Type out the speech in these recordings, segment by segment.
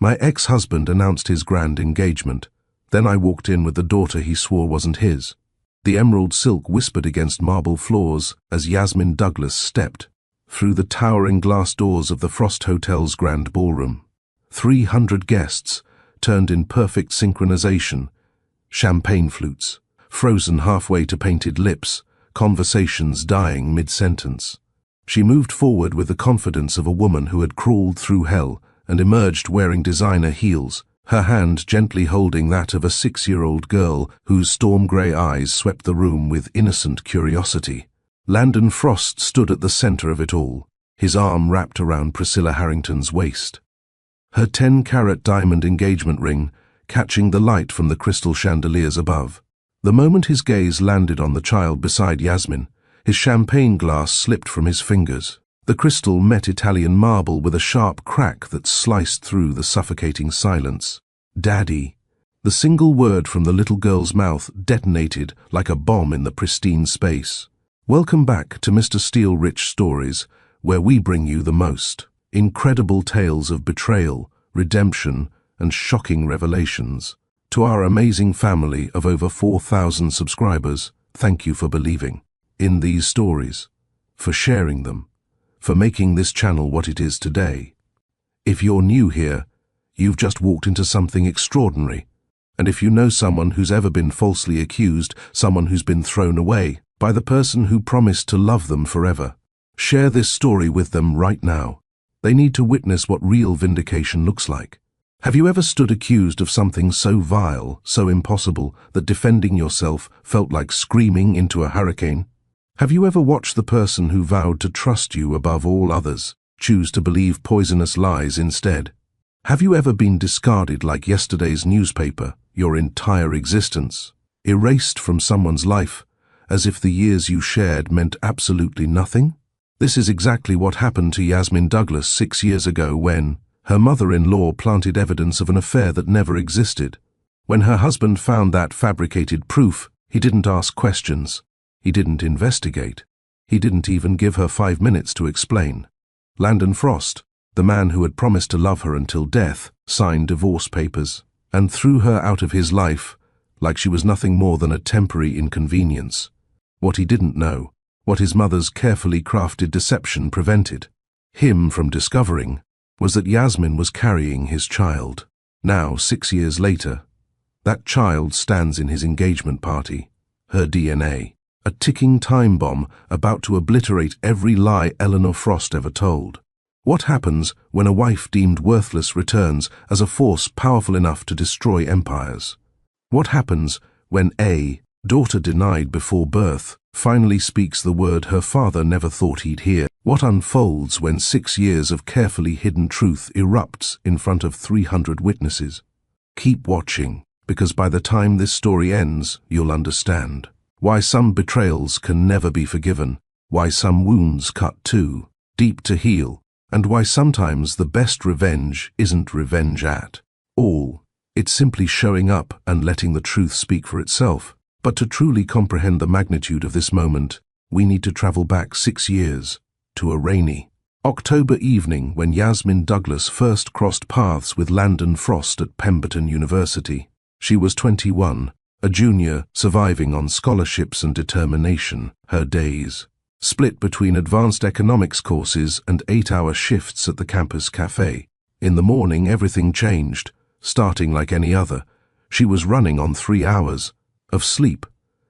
My ex-husband announced his grand engagement. Then I walked in with the daughter he swore wasn't his. The emerald silk whispered against marble floors as Yasmin Douglas stepped through the towering glass doors of the Frost Hotel's grand ballroom. 300 guests turned in perfect synchronization, champagne flutes, frozen halfway to painted lips, conversations dying mid-sentence. She moved forward with the confidence of a woman who had crawled through hell and emerged wearing designer heels, her hand gently holding that of a 6-year-old girl whose storm-grey eyes swept the room with innocent curiosity. Landon Frost stood at the center of it all, his arm wrapped around Priscilla Harrington's waist. Her 10-carat diamond engagement ring catching the light from the crystal chandeliers above. The moment his gaze landed on the child beside Yasmin, his champagne glass slipped from his fingers. The crystal met Italian marble with a sharp crack that sliced through the suffocating silence. "Daddy." The single word from the little girl's mouth detonated like a bomb in the pristine space. Welcome back to Mr. Steele Rich Stories, where we bring you the most incredible tales of betrayal, redemption, and shocking revelations. To our amazing family of over 4,000 subscribers, thank you for believing in these stories, for sharing them, for making this channel what it is today. If you're new here, you've just walked into something extraordinary. And if you know someone who's ever been falsely accused, someone who's been thrown away by the person who promised to love them forever, share this story with them right now. They need to witness what real vindication looks like. Have you ever stood accused of something so vile, so impossible, that defending yourself felt like screaming into a hurricane? Have you ever watched the person who vowed to trust you above all others choose to believe poisonous lies instead? Have you ever been discarded like yesterday's newspaper, your entire existence, erased from someone's life, as if the years you shared meant absolutely nothing? This is exactly what happened to Yasmin Douglas 6 years ago when her mother-in-law planted evidence of an affair that never existed. When her husband found that fabricated proof, he didn't ask questions. He didn't investigate. He didn't even give her 5 minutes to explain. Landon Frost, the man who had promised to love her until death, signed divorce papers and threw her out of his life like she was nothing more than a temporary inconvenience. What he didn't know, what his mother's carefully crafted deception prevented him from discovering, was that Yasmin was carrying his child. Now, 6 years later, that child stands in his engagement party, her DNA, a ticking time bomb about to obliterate every lie Eleanor Frost ever told. What happens when a wife deemed worthless returns as a force powerful enough to destroy empires? What happens when a daughter denied before birth finally speaks the word her father never thought he'd hear? What unfolds when 6 years of carefully hidden truth erupts in front of 300 witnesses? Keep watching, because by the time this story ends, you'll understand why some betrayals can never be forgiven, why some wounds cut too deep to heal, and why sometimes the best revenge isn't revenge at all. It's simply showing up and letting the truth speak for itself. But to truly comprehend the magnitude of this moment, we need to travel back 6 years to a rainy October evening when Yasmin Douglas first crossed paths with Landon Frost at Pemberton University. She was 21, a junior surviving on scholarships and determination, her days split between advanced economics courses and 8-hour shifts at the campus cafe. In the morning, everything changed. Starting like any other, she was running on 3 hours of sleep,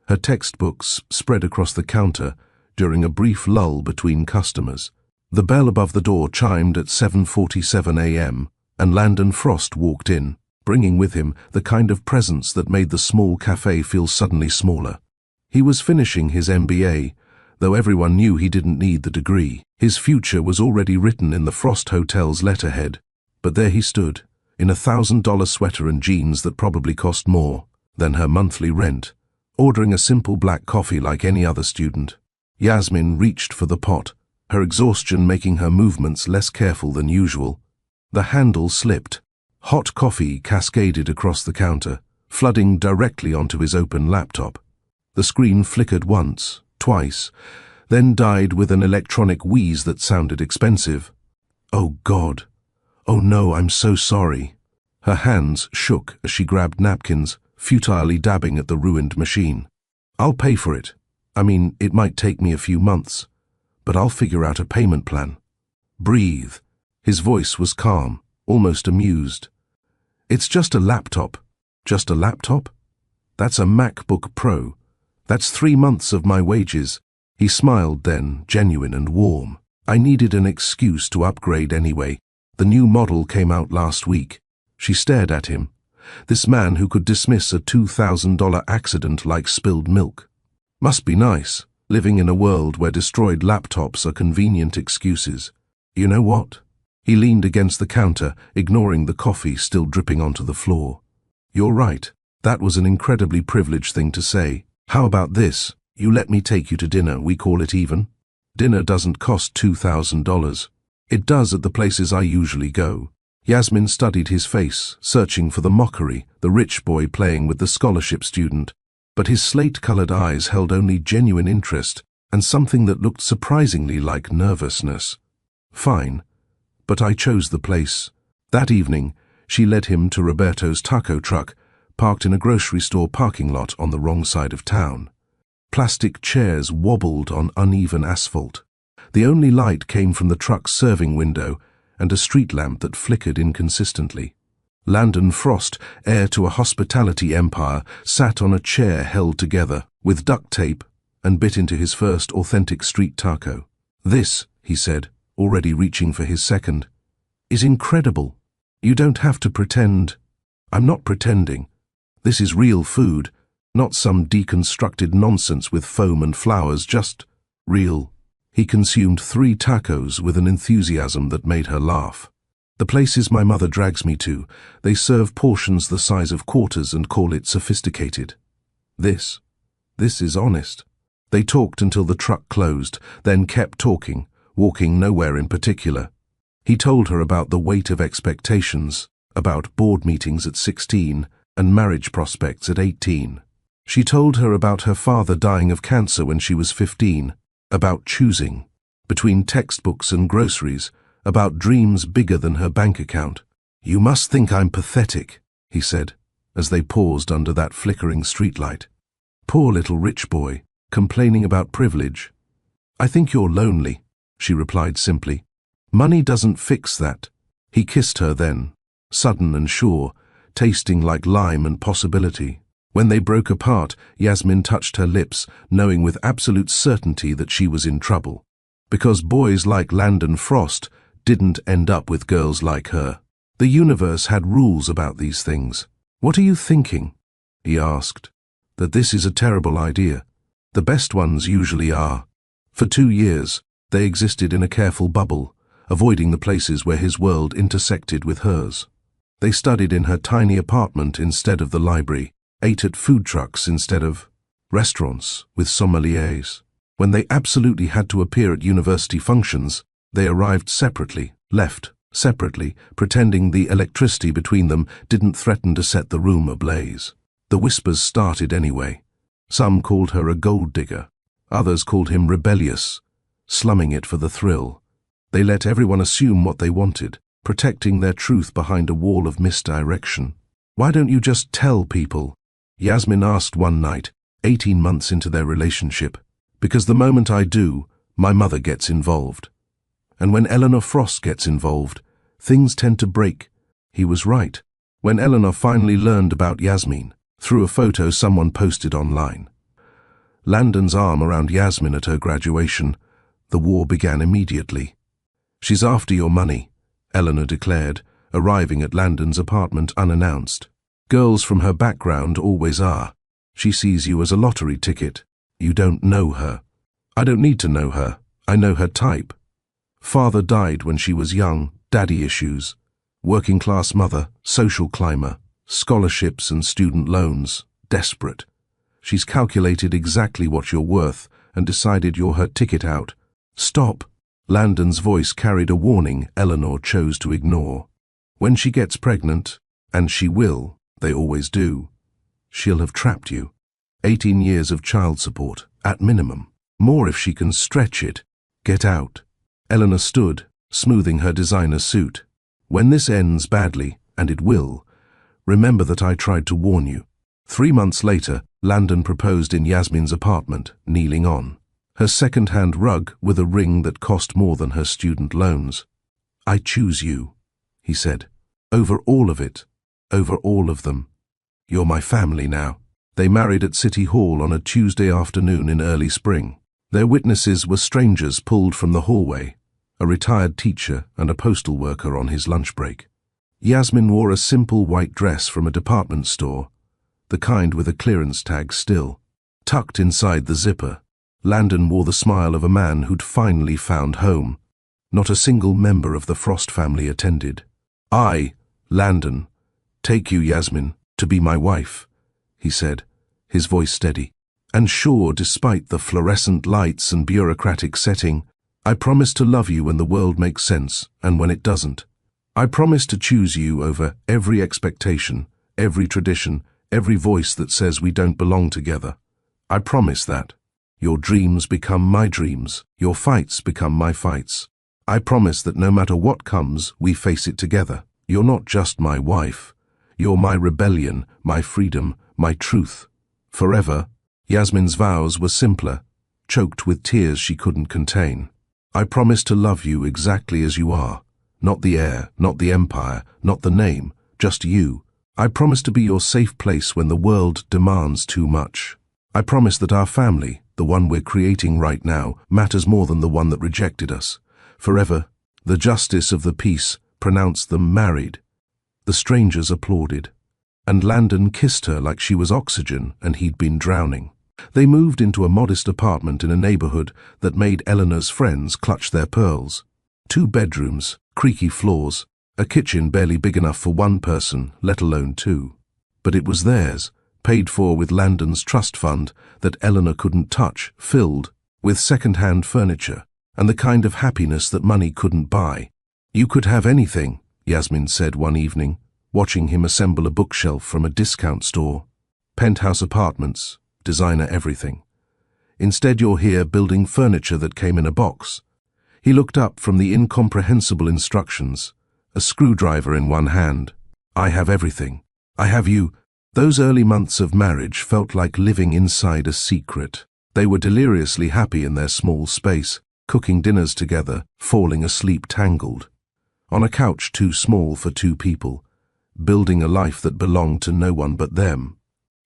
her textbooks spread across the counter during a brief lull between customers. The bell above the door chimed at 7:47 a.m., and Landon Frost walked in, bringing with him the kind of presence that made the small cafe feel suddenly smaller. He was finishing his MBA, though everyone knew he didn't need the degree. His future was already written in the Frost Hotel's letterhead, but there he stood, in a $1,000 sweater and jeans that probably cost more than her monthly rent, ordering a simple black coffee like any other student. Yasmin reached for the pot, her exhaustion making her movements less careful than usual. The handle slipped. Hot coffee cascaded across the counter, flooding directly onto his open laptop. The screen flickered once, twice, then died with an electronic wheeze that sounded expensive. "Oh God. Oh no, I'm so sorry," Her hands shook as she grabbed napkins, futilely dabbing at the ruined machine. "I'll pay for it. I mean, it might take me a few months, but I'll figure out a payment plan." "Breathe." His voice was calm, almost amused. "It's just a laptop." "Just a laptop? That's a MacBook Pro. That's 3 months of my wages." He smiled then, genuine and warm. "I needed an excuse to upgrade anyway. The new model came out last week." She stared at him. This man who could dismiss a $2,000 accident like spilled milk. Must be nice, living in a world where destroyed laptops are convenient excuses. "You know what?" He leaned against the counter, ignoring the coffee still dripping onto the floor. "You're right. That was an incredibly privileged thing to say. How about this? You let me take you to dinner, we call it even? Dinner doesn't cost $2,000. It does at the places I usually go." Yasmin studied his face, searching for the mockery, the rich boy playing with the scholarship student, but his slate-colored eyes held only genuine interest and something that looked surprisingly like nervousness. "Fine, but I chose the place." That evening, she led him to Roberto's taco truck, parked in a grocery store parking lot on the wrong side of town. Plastic chairs wobbled on uneven asphalt. The only light came from the truck's serving window and a street lamp that flickered inconsistently. Landon Frost, heir to a hospitality empire, sat on a chair held together with duct tape and bit into his first authentic street taco. "This," he said, already reaching for his second, "is incredible. You don't have to pretend." "I'm not pretending. This is real food, not some deconstructed nonsense with foam and flowers, just real." He consumed 3 tacos with an enthusiasm that made her laugh. "The places my mother drags me to, they serve portions the size of quarters and call it sophisticated. This is honest." They talked until the truck closed, then kept talking, walking nowhere in particular. He told her about the weight of expectations, about board meetings at 16 and marriage prospects at 18. She told her about her father dying of cancer when she was 15, about choosing between textbooks and groceries, about dreams bigger than her bank account. "You must think I'm pathetic," he said, as they paused under that flickering streetlight. "Poor little rich boy, complaining about privilege." "I think you're lonely," she replied simply. "Money doesn't fix that." He kissed her then, sudden and sure, tasting like lime and possibility. When they broke apart, Yasmin touched her lips, knowing with absolute certainty that she was in trouble. Because boys like Landon Frost didn't end up with girls like her. The universe had rules about these things. "What are you thinking?" he asked. "That this is a terrible idea. The best ones usually are." For 2 years, they existed in a careful bubble, avoiding the places where his world intersected with hers. They studied in her tiny apartment instead of the library, ate at food trucks instead of restaurants with sommeliers. When they absolutely had to appear at university functions, they arrived separately, left separately, pretending the electricity between them didn't threaten to set the room ablaze. The whispers started anyway. Some called her a gold digger. Others called him rebellious, slumming it for the thrill. They let everyone assume what they wanted, protecting their truth behind a wall of misdirection. "Why don't you just tell people?" Yasmin asked one night, 18 months into their relationship. "Because the moment I do, my mother gets involved. And when Eleanor Frost gets involved, things tend to break." He was right. When Eleanor finally learned about Yasmin, through a photo someone posted online. Landon's arm around Yasmin at her graduation, the war began immediately. "She's after your money," Eleanor declared, arriving at Landon's apartment unannounced. "Girls from her background always are. She sees you as a lottery ticket. You don't know her." "I don't need to know her. I know her type. Father died when she was young, daddy issues. Working class mother, social climber, scholarships and student loans, desperate. She's calculated exactly what you're worth and decided you're her ticket out." "Stop." Landon's voice carried a warning Eleanor chose to ignore. "When she gets pregnant, and she will, they always do, she'll have trapped you. 18 years of child support, at minimum. More if she can stretch it. Get out." Eleanor stood, smoothing her designer suit. "When this ends badly, and it will, Remember that I tried to warn you." 3 months later, Landon proposed in Yasmin's apartment, kneeling on her second-hand rug with a ring that cost more than her student loans. "I choose you," he said. "Over all of it, over all of them. You're my family now." They married at City Hall on a Tuesday afternoon in early spring. Their witnesses were strangers pulled from the hallway, a retired teacher and a postal worker on his lunch break. Yasmin wore a simple white dress from a department store, the kind with a clearance tag still tucked inside the zipper. Landon wore the smile of a man who'd finally found home. Not a single member of the Frost family attended. "I, Landon, take you, Yasmin, to be my wife," he said, his voice steady. "And sure, despite the fluorescent lights and bureaucratic setting, I promise to love you when the world makes sense and when it doesn't. I promise to choose you over every expectation, every tradition, every voice that says we don't belong together. I promise that. Your dreams become my dreams, your fights become my fights. I promise that no matter what comes, we face it together. You're not just my wife. You're my rebellion, my freedom, my truth. Forever." Yasmin's vows were simpler, choked with tears she couldn't contain. "I promise to love you exactly as you are. Not the heir, not the empire, not the name, just you. I promise to be your safe place when the world demands too much. I promise that our family, the one we're creating right now, matters more than the one that rejected us. Forever." The justice of the peace pronounced them married. The strangers applauded, and Landon kissed her like she was oxygen and he'd been drowning. They moved into a modest apartment in a neighborhood that made Eleanor's friends clutch their pearls. 2 bedrooms, creaky floors, a kitchen barely big enough for one person, let alone 2. But it was theirs, paid for with Landon's trust fund that Eleanor couldn't touch, filled with second-hand furniture and the kind of happiness that money couldn't buy. "You could have anything," Yasmin said one evening, watching him assemble a bookshelf from a discount store. "Penthouse apartments, designer everything. Instead you're here building furniture that came in a box." He looked up from the incomprehensible instructions, a screwdriver in one hand. "I have everything. I have you." Those early months of marriage felt like living inside a secret. They were deliriously happy in their small space, cooking dinners together, falling asleep tangled. On a couch too small for 2 people, building a life that belonged to no one but them.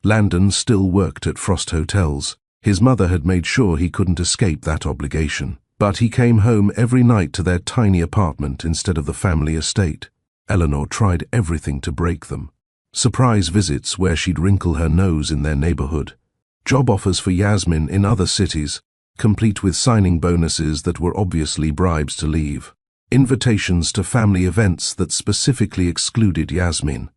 Landon still worked at Frost Hotels. His mother had made sure he couldn't escape that obligation. But he came home every night to their tiny apartment instead of the family estate. Eleanor tried everything to break them. Surprise visits where she'd wrinkle her nose in their neighborhood. Job offers for Yasmin in other cities, complete with signing bonuses that were obviously bribes to leave. Invitations to family events that specifically excluded Yasmin.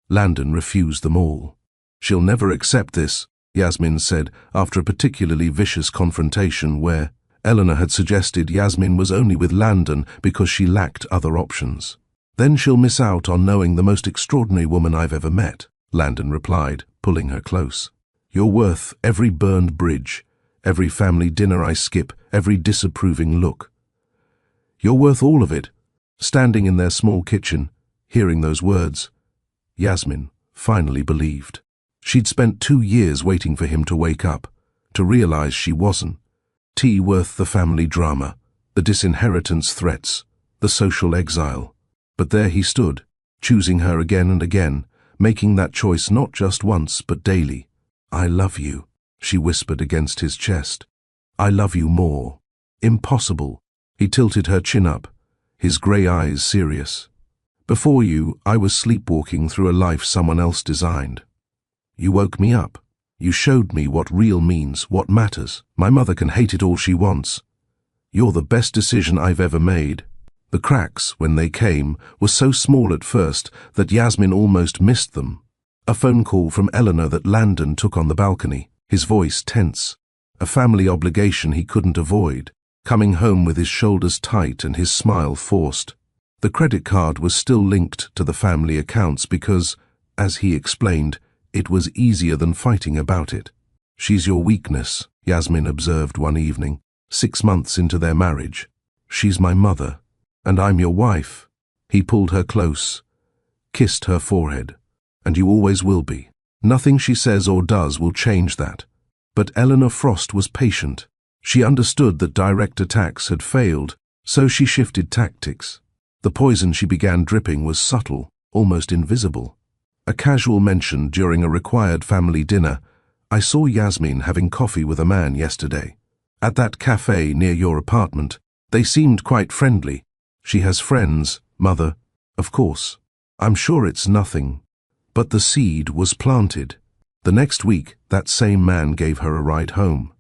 Landon refused them all. "She'll never accept this," Yasmin said after a particularly vicious confrontation where Eleanor had suggested Yasmin was only with Landon because she lacked other options. "Then she'll miss out on knowing the most extraordinary woman I've ever met," Landon replied, pulling her close. "You're worth every burned bridge, every family dinner I skip, every disapproving look. You're worth all of it." Standing in their small kitchen, hearing those words, Yasmin finally believed. She'd spent 2 years waiting for him to wake up, to realize she wasn't. Tea worth the family drama, the disinheritance threats, the social exile. But there he stood, choosing her again and again, making that choice not just once but daily. "I love you," she whispered against his chest. "I love you more." "Impossible." He tilted her chin up, his grey eyes serious. "Before you, I was sleepwalking through a life someone else designed. You woke me up. You showed me what real means, what matters. My mother can hate it all she wants. You're the best decision I've ever made." The cracks, when they came, were so small at first that Yasmin almost missed them. A phone call from Eleanor that Landon took on the balcony, his voice tense. A family obligation he couldn't avoid, coming home with his shoulders tight and his smile forced. The credit card was still linked to the family accounts because, as he explained, it was easier than fighting about it. "She's your weakness," Yasmin observed one evening, 6 months into their marriage. "She's my mother, and I'm your wife." He pulled her close, kissed her forehead. and you always will be. Nothing she says or does will change that. But Eleanor Frost was patient. She understood that direct attacks had failed, so she shifted tactics. The poison she began dripping was subtle, almost invisible. A casual mention during a required family dinner, "I saw Yasmin having coffee with a man yesterday. At that cafe near your apartment. They seemed quite friendly. She has friends, Mother. Of course. I'm sure it's nothing." But the seed was planted. The next week, that same man gave her a ride home.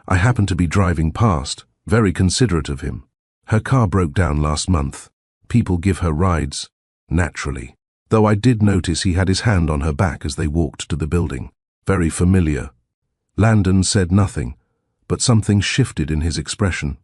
I happened to be driving past, very considerate of him. Her car broke down last month. People give her rides, naturally. Though I did notice he had his hand on her back as they walked to the building. Very familiar. Landon said nothing, but something shifted in his expression.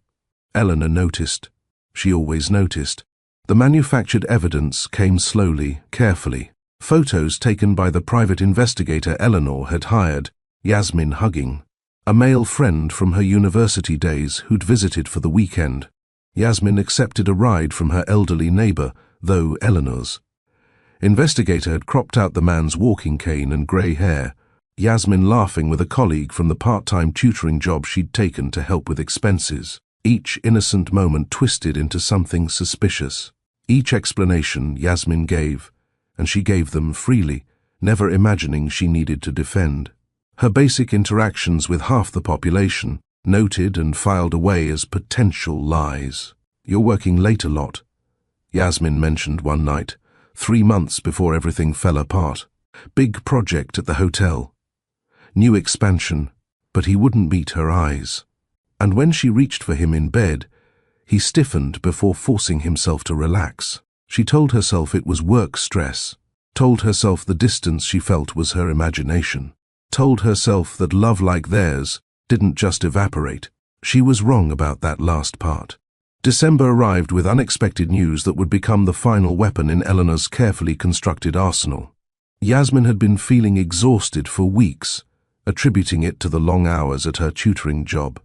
Eleanor noticed. She always noticed. The manufactured evidence came slowly, carefully. Photos taken by the private investigator Eleanor had hired, Yasmin hugging. A male friend from her university days who'd visited for the weekend. Yasmin accepted a ride from her elderly neighbor, though Eleanor's. Investigator had cropped out the man's walking cane and grey hair. Yasmin laughing with a colleague from the part-time tutoring job she'd taken to help with expenses. Each innocent moment twisted into something suspicious. Each explanation Yasmin gave, and she gave them freely, never imagining she needed to defend. Her basic interactions with half the population, noted and filed away as potential lies. "You're working late a lot," Yasmin mentioned one night, 3 months before everything fell apart. Big project at the hotel. New expansion, but he wouldn't meet her eyes. And when she reached for him in bed, he stiffened before forcing himself to relax. She told herself it was work stress, told herself the distance she felt was her imagination, told herself that love like theirs didn't just evaporate. She was wrong about that last part. December arrived with unexpected news that would become the final weapon in Eleanor's carefully constructed arsenal. Yasmin had been feeling exhausted for weeks, attributing it to the long hours at her tutoring job.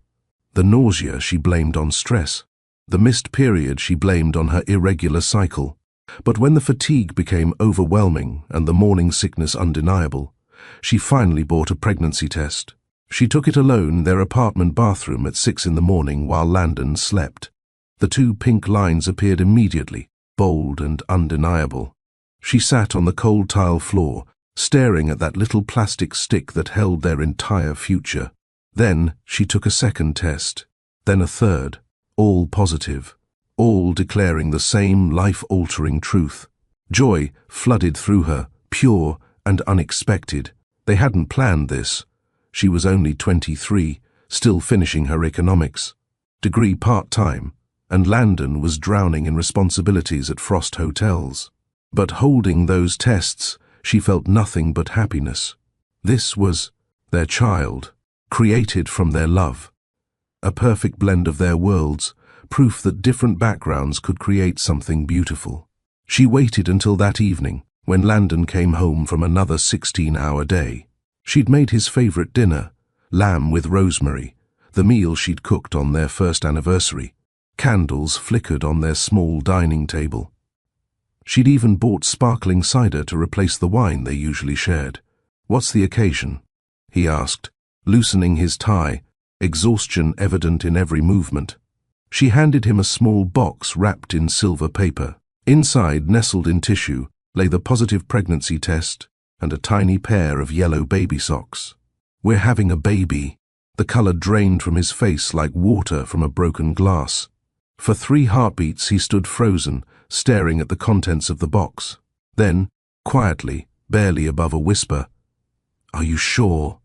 The nausea she blamed on stress. The missed period she blamed on her irregular cycle. But when the fatigue became overwhelming and the morning sickness undeniable, she finally bought a pregnancy test. She took it alone in their apartment bathroom at 6 in the morning while Landon slept. The 2 pink lines appeared immediately, bold and undeniable. She sat on the cold tile floor, staring at that little plastic stick that held their entire future. Then she took a second test, then a third, all positive, all declaring the same life-altering truth. Joy flooded through her, pure and unexpected. They hadn't planned this. She was only 23, still finishing her economics. Degree part-time, and Landon was drowning in responsibilities at Frost Hotels. But holding those tests, she felt nothing but happiness. This was their child, created from their love. A perfect blend of their worlds, proof that different backgrounds could create something beautiful. She waited until that evening, when Landon came home from another 16-hour day. She'd made his favorite dinner, lamb with rosemary, the meal she'd cooked on their first anniversary. Candles flickered on their small dining table. She'd even bought sparkling cider to replace the wine they usually shared. "What's the occasion?" he asked, loosening his tie, exhaustion evident in every movement. She handed him a small box wrapped in silver paper. Inside, nestled in tissue, lay the positive pregnancy test and a tiny pair of yellow baby socks. "We're having a baby." The color drained from his face like water from a broken glass. For 3 heartbeats he stood frozen, staring at the contents of the box. Then, quietly, barely above a whisper, "Are you sure?"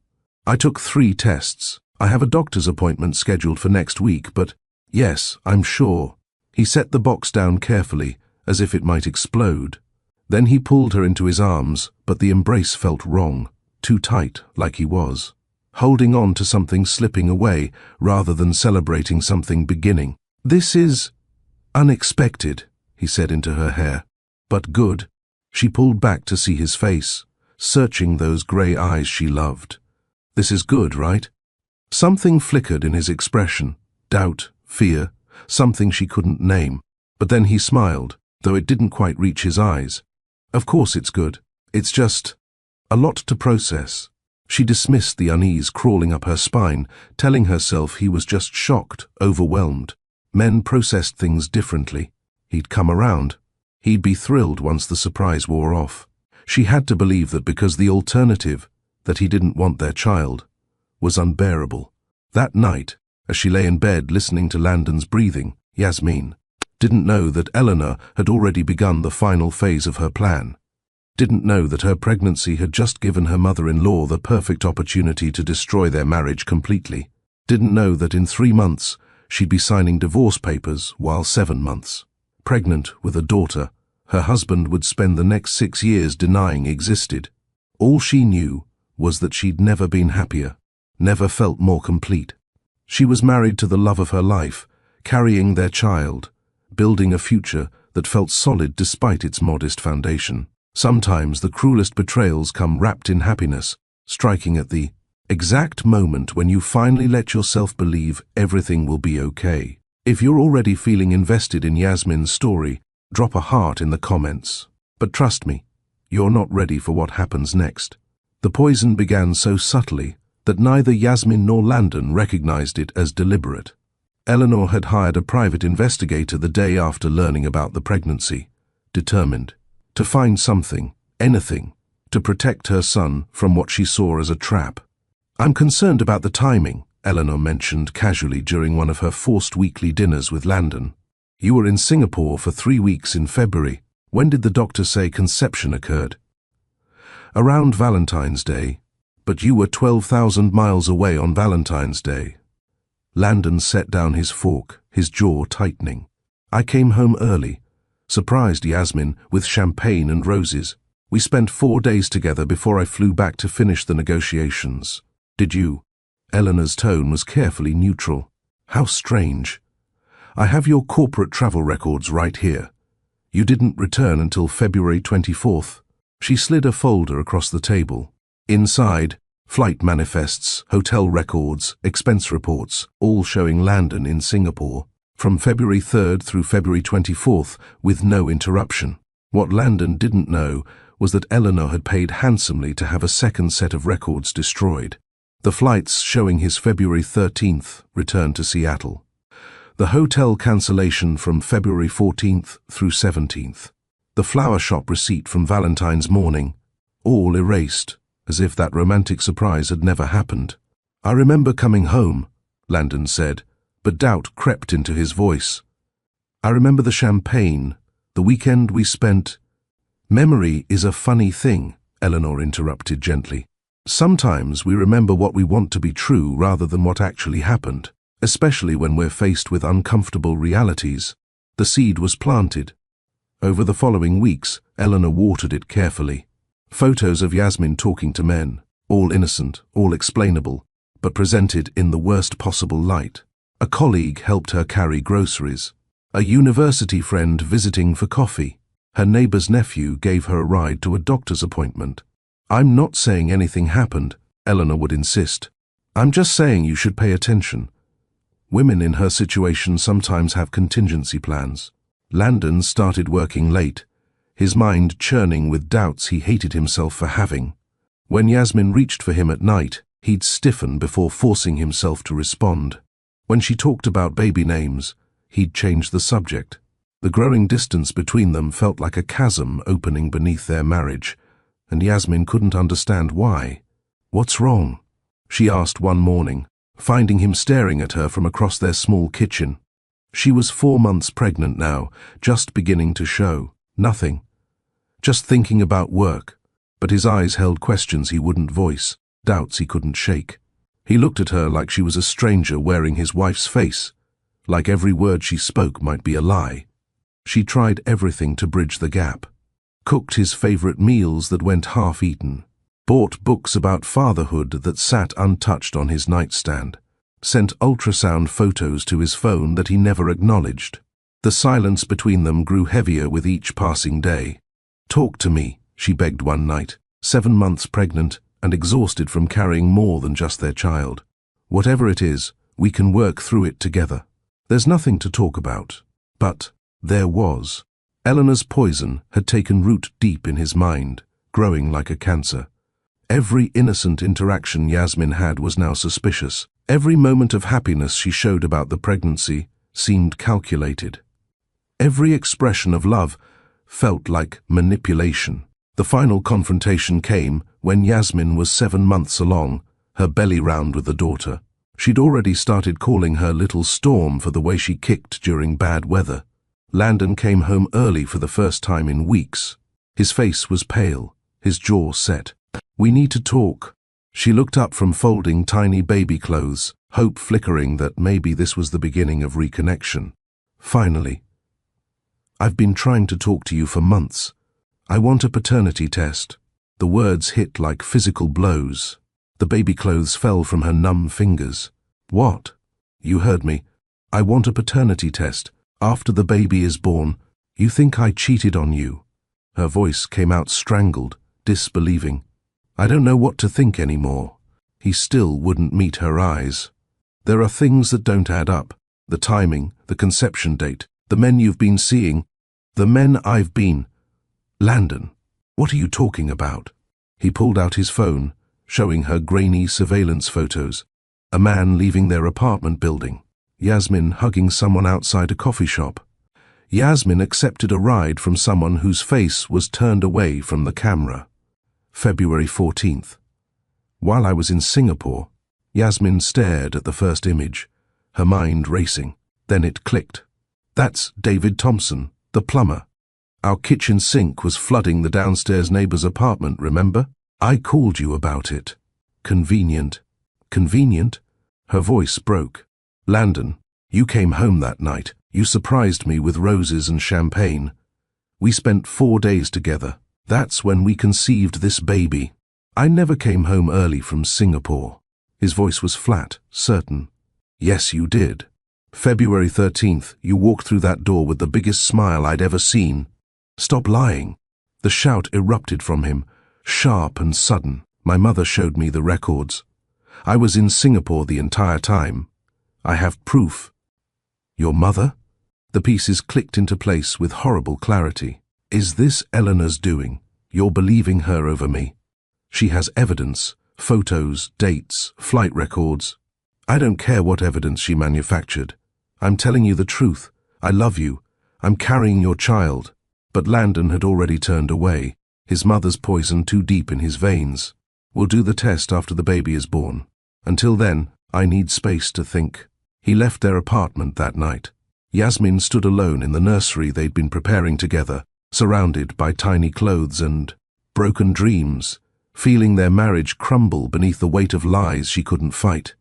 "I took 3 tests. I have a doctor's appointment scheduled for next week, but yes, I'm sure." He set the box down carefully, as if it might explode. Then he pulled her into his arms, but the embrace felt wrong, too tight, like he was. Holding on to something slipping away, rather than celebrating something beginning. "This is unexpected," he said into her hair. "But good." She pulled back to see his face, searching those grey eyes she loved. "This is good, right?" Something flickered in his expression, doubt, fear, something she couldn't name. But then he smiled, though it didn't quite reach his eyes. "Of course it's good. It's just a lot to process. She dismissed the unease crawling up her spine, telling herself he was just shocked, overwhelmed. Men processed things differently. He'd come around. He'd be thrilled once the surprise wore off. She had to believe that because the alternative, that he didn't want their child, was unbearable. That night, as she lay in bed listening to Landon's breathing, Yasmin didn't know that Eleanor had already begun the final phase of her plan. Didn't know that her pregnancy had just given her mother-in-law the perfect opportunity to destroy their marriage completely. Didn't know that in 3 months she'd be signing divorce papers, while 7 months, pregnant with a daughter, her husband would spend the next 6 years denying existed. All she knew was that she'd never been happier, never felt more complete. She was married to the love of her life, carrying their child, building a future that felt solid despite its modest foundation. Sometimes the cruelest betrayals come wrapped in happiness, striking at the exact moment when you finally let yourself believe everything will be okay. If you're already feeling invested in Yasmin's story, drop a heart in the comments. But trust me, you're not ready for what happens next. The poison began so subtly that neither Yasmin nor Landon recognized it as deliberate. Eleanor had hired a private investigator the day after learning about the pregnancy, determined to find something, anything, to protect her son from what she saw as a trap. "I'm concerned about the timing," Eleanor mentioned casually during one of her forced weekly dinners with Landon. "You were in Singapore for 3 weeks in February. When did the doctor say conception occurred?" "Around Valentine's Day. But you were 12,000 miles away on Valentine's Day." Landon set down his fork, his jaw tightening. "I came home early, surprised Yasmin with champagne and roses. We spent 4 days together before I flew back to finish the negotiations. Did you?" Eleanor's tone was carefully neutral. "How strange. I have your corporate travel records right here. You didn't return until February 24th. She slid a folder across the table. Inside, flight manifests, hotel records, expense reports, all showing Landon in Singapore, from February 3rd through February 24th, with no interruption. What Landon didn't know was that Eleanor had paid handsomely to have a second set of records destroyed. The flights showing his February 13th return to Seattle. The hotel cancellation from February 14th through 17th. The flower shop receipt from Valentine's morning, all erased, as if that romantic surprise had never happened. "I remember coming home," Landon said, but doubt crept into his voice. "I remember the champagne, the weekend we spent—" "Memory is a funny thing," Eleanor interrupted gently. "Sometimes we remember what we want to be true rather than what actually happened, especially when we're faced with uncomfortable realities." The seed was planted. Over the following weeks, Eleanor watered it carefully. Photos of Yasmin talking to men, all innocent, all explainable, but presented in the worst possible light. A colleague helped her carry groceries. A university friend visiting for coffee. Her neighbor's nephew gave her a ride to a doctor's appointment. "I'm not saying anything happened," Eleanor would insist. "I'm just saying you should pay attention. Women in her situation sometimes have contingency plans." Landon started working late, his mind churning with doubts he hated himself for having. When Yasmin reached for him at night, he'd stiffen before forcing himself to respond. When she talked about baby names, he'd change the subject. The growing distance between them felt like a chasm opening beneath their marriage, and Yasmin couldn't understand why. "What's wrong?" she asked one morning, finding him staring at her from across their small kitchen. She was 4 months pregnant now, just beginning to show. Nothing. Just thinking about work. But his eyes held questions he wouldn't voice, doubts he couldn't shake. He looked at her like she was a stranger wearing his wife's face, like every word she spoke might be a lie. She tried everything to bridge the gap. Cooked his favorite meals that went half-eaten. Bought books about fatherhood that sat untouched on his nightstand. Sent ultrasound photos to his phone that he never acknowledged. The silence between them grew heavier with each passing day. "Talk to me," she begged one night, 7 months pregnant and exhausted from carrying more than just their child. "Whatever it is, we can work through it together. There's nothing to talk about." But there was. Eleanor's poison had taken root deep in his mind, growing like a cancer. Every innocent interaction Yasmin had was now suspicious. Every moment of happiness she showed about the pregnancy seemed calculated. Every expression of love felt like manipulation. The final confrontation came when Yasmin was 7 months along, her belly round with the daughter. She'd already started calling her Little Storm for the way she kicked during bad weather. Landon came home early for the first time in weeks. His face was pale, his jaw set. "We need to talk." She looked up from folding tiny baby clothes, hope flickering that maybe this was the beginning of reconnection. "Finally. I've been trying to talk to you for months. I want a paternity test." The words hit like physical blows. The baby clothes fell from her numb fingers. "What?" "You heard me. I want a paternity test. After the baby is born. You think I cheated on you?" Her voice came out strangled, disbelieving. "I don't know what to think anymore." He still wouldn't meet her eyes. "There are things that don't add up. The timing, the conception date, the men you've been seeing, the men I've been—" "Landon, what are you talking about?" He pulled out his phone, showing her grainy surveillance photos. A man leaving their apartment building. Yasmin hugging someone outside a coffee shop. Yasmin accepted a ride from someone whose face was turned away from the camera. February 14th. While I was in Singapore, Yasmin stared at the first image, her mind racing. Then it clicked. "That's David Thompson, the plumber. Our kitchen sink was flooding the downstairs neighbor's apartment, remember? I called you about it." "Convenient." "Convenient?" Her voice broke. "Landon, you came home that night. You surprised me with roses and champagne. We spent 4 days together. That's when we conceived this baby. I never came home early from Singapore." His voice was flat, certain. "Yes, you did. February 13th, you walked through that door with the biggest smile I'd ever seen." "Stop lying." The shout erupted from him, sharp and sudden. "My mother showed me the records. I was in Singapore the entire time. I have proof." "Your mother?" The pieces clicked into place with horrible clarity. "Is this Eleanor's doing? You're believing her over me? She has evidence, photos, dates, flight records. I don't care what evidence she manufactured. I'm telling you the truth. I love you. I'm carrying your child." But Landon had already turned away, his mother's poison too deep in his veins. "We'll do the test after the baby is born. Until then, I need space to think." He left their apartment that night. Yasmin stood alone in the nursery they'd been preparing together, surrounded by tiny clothes and broken dreams, feeling their marriage crumble beneath the weight of lies she couldn't fight.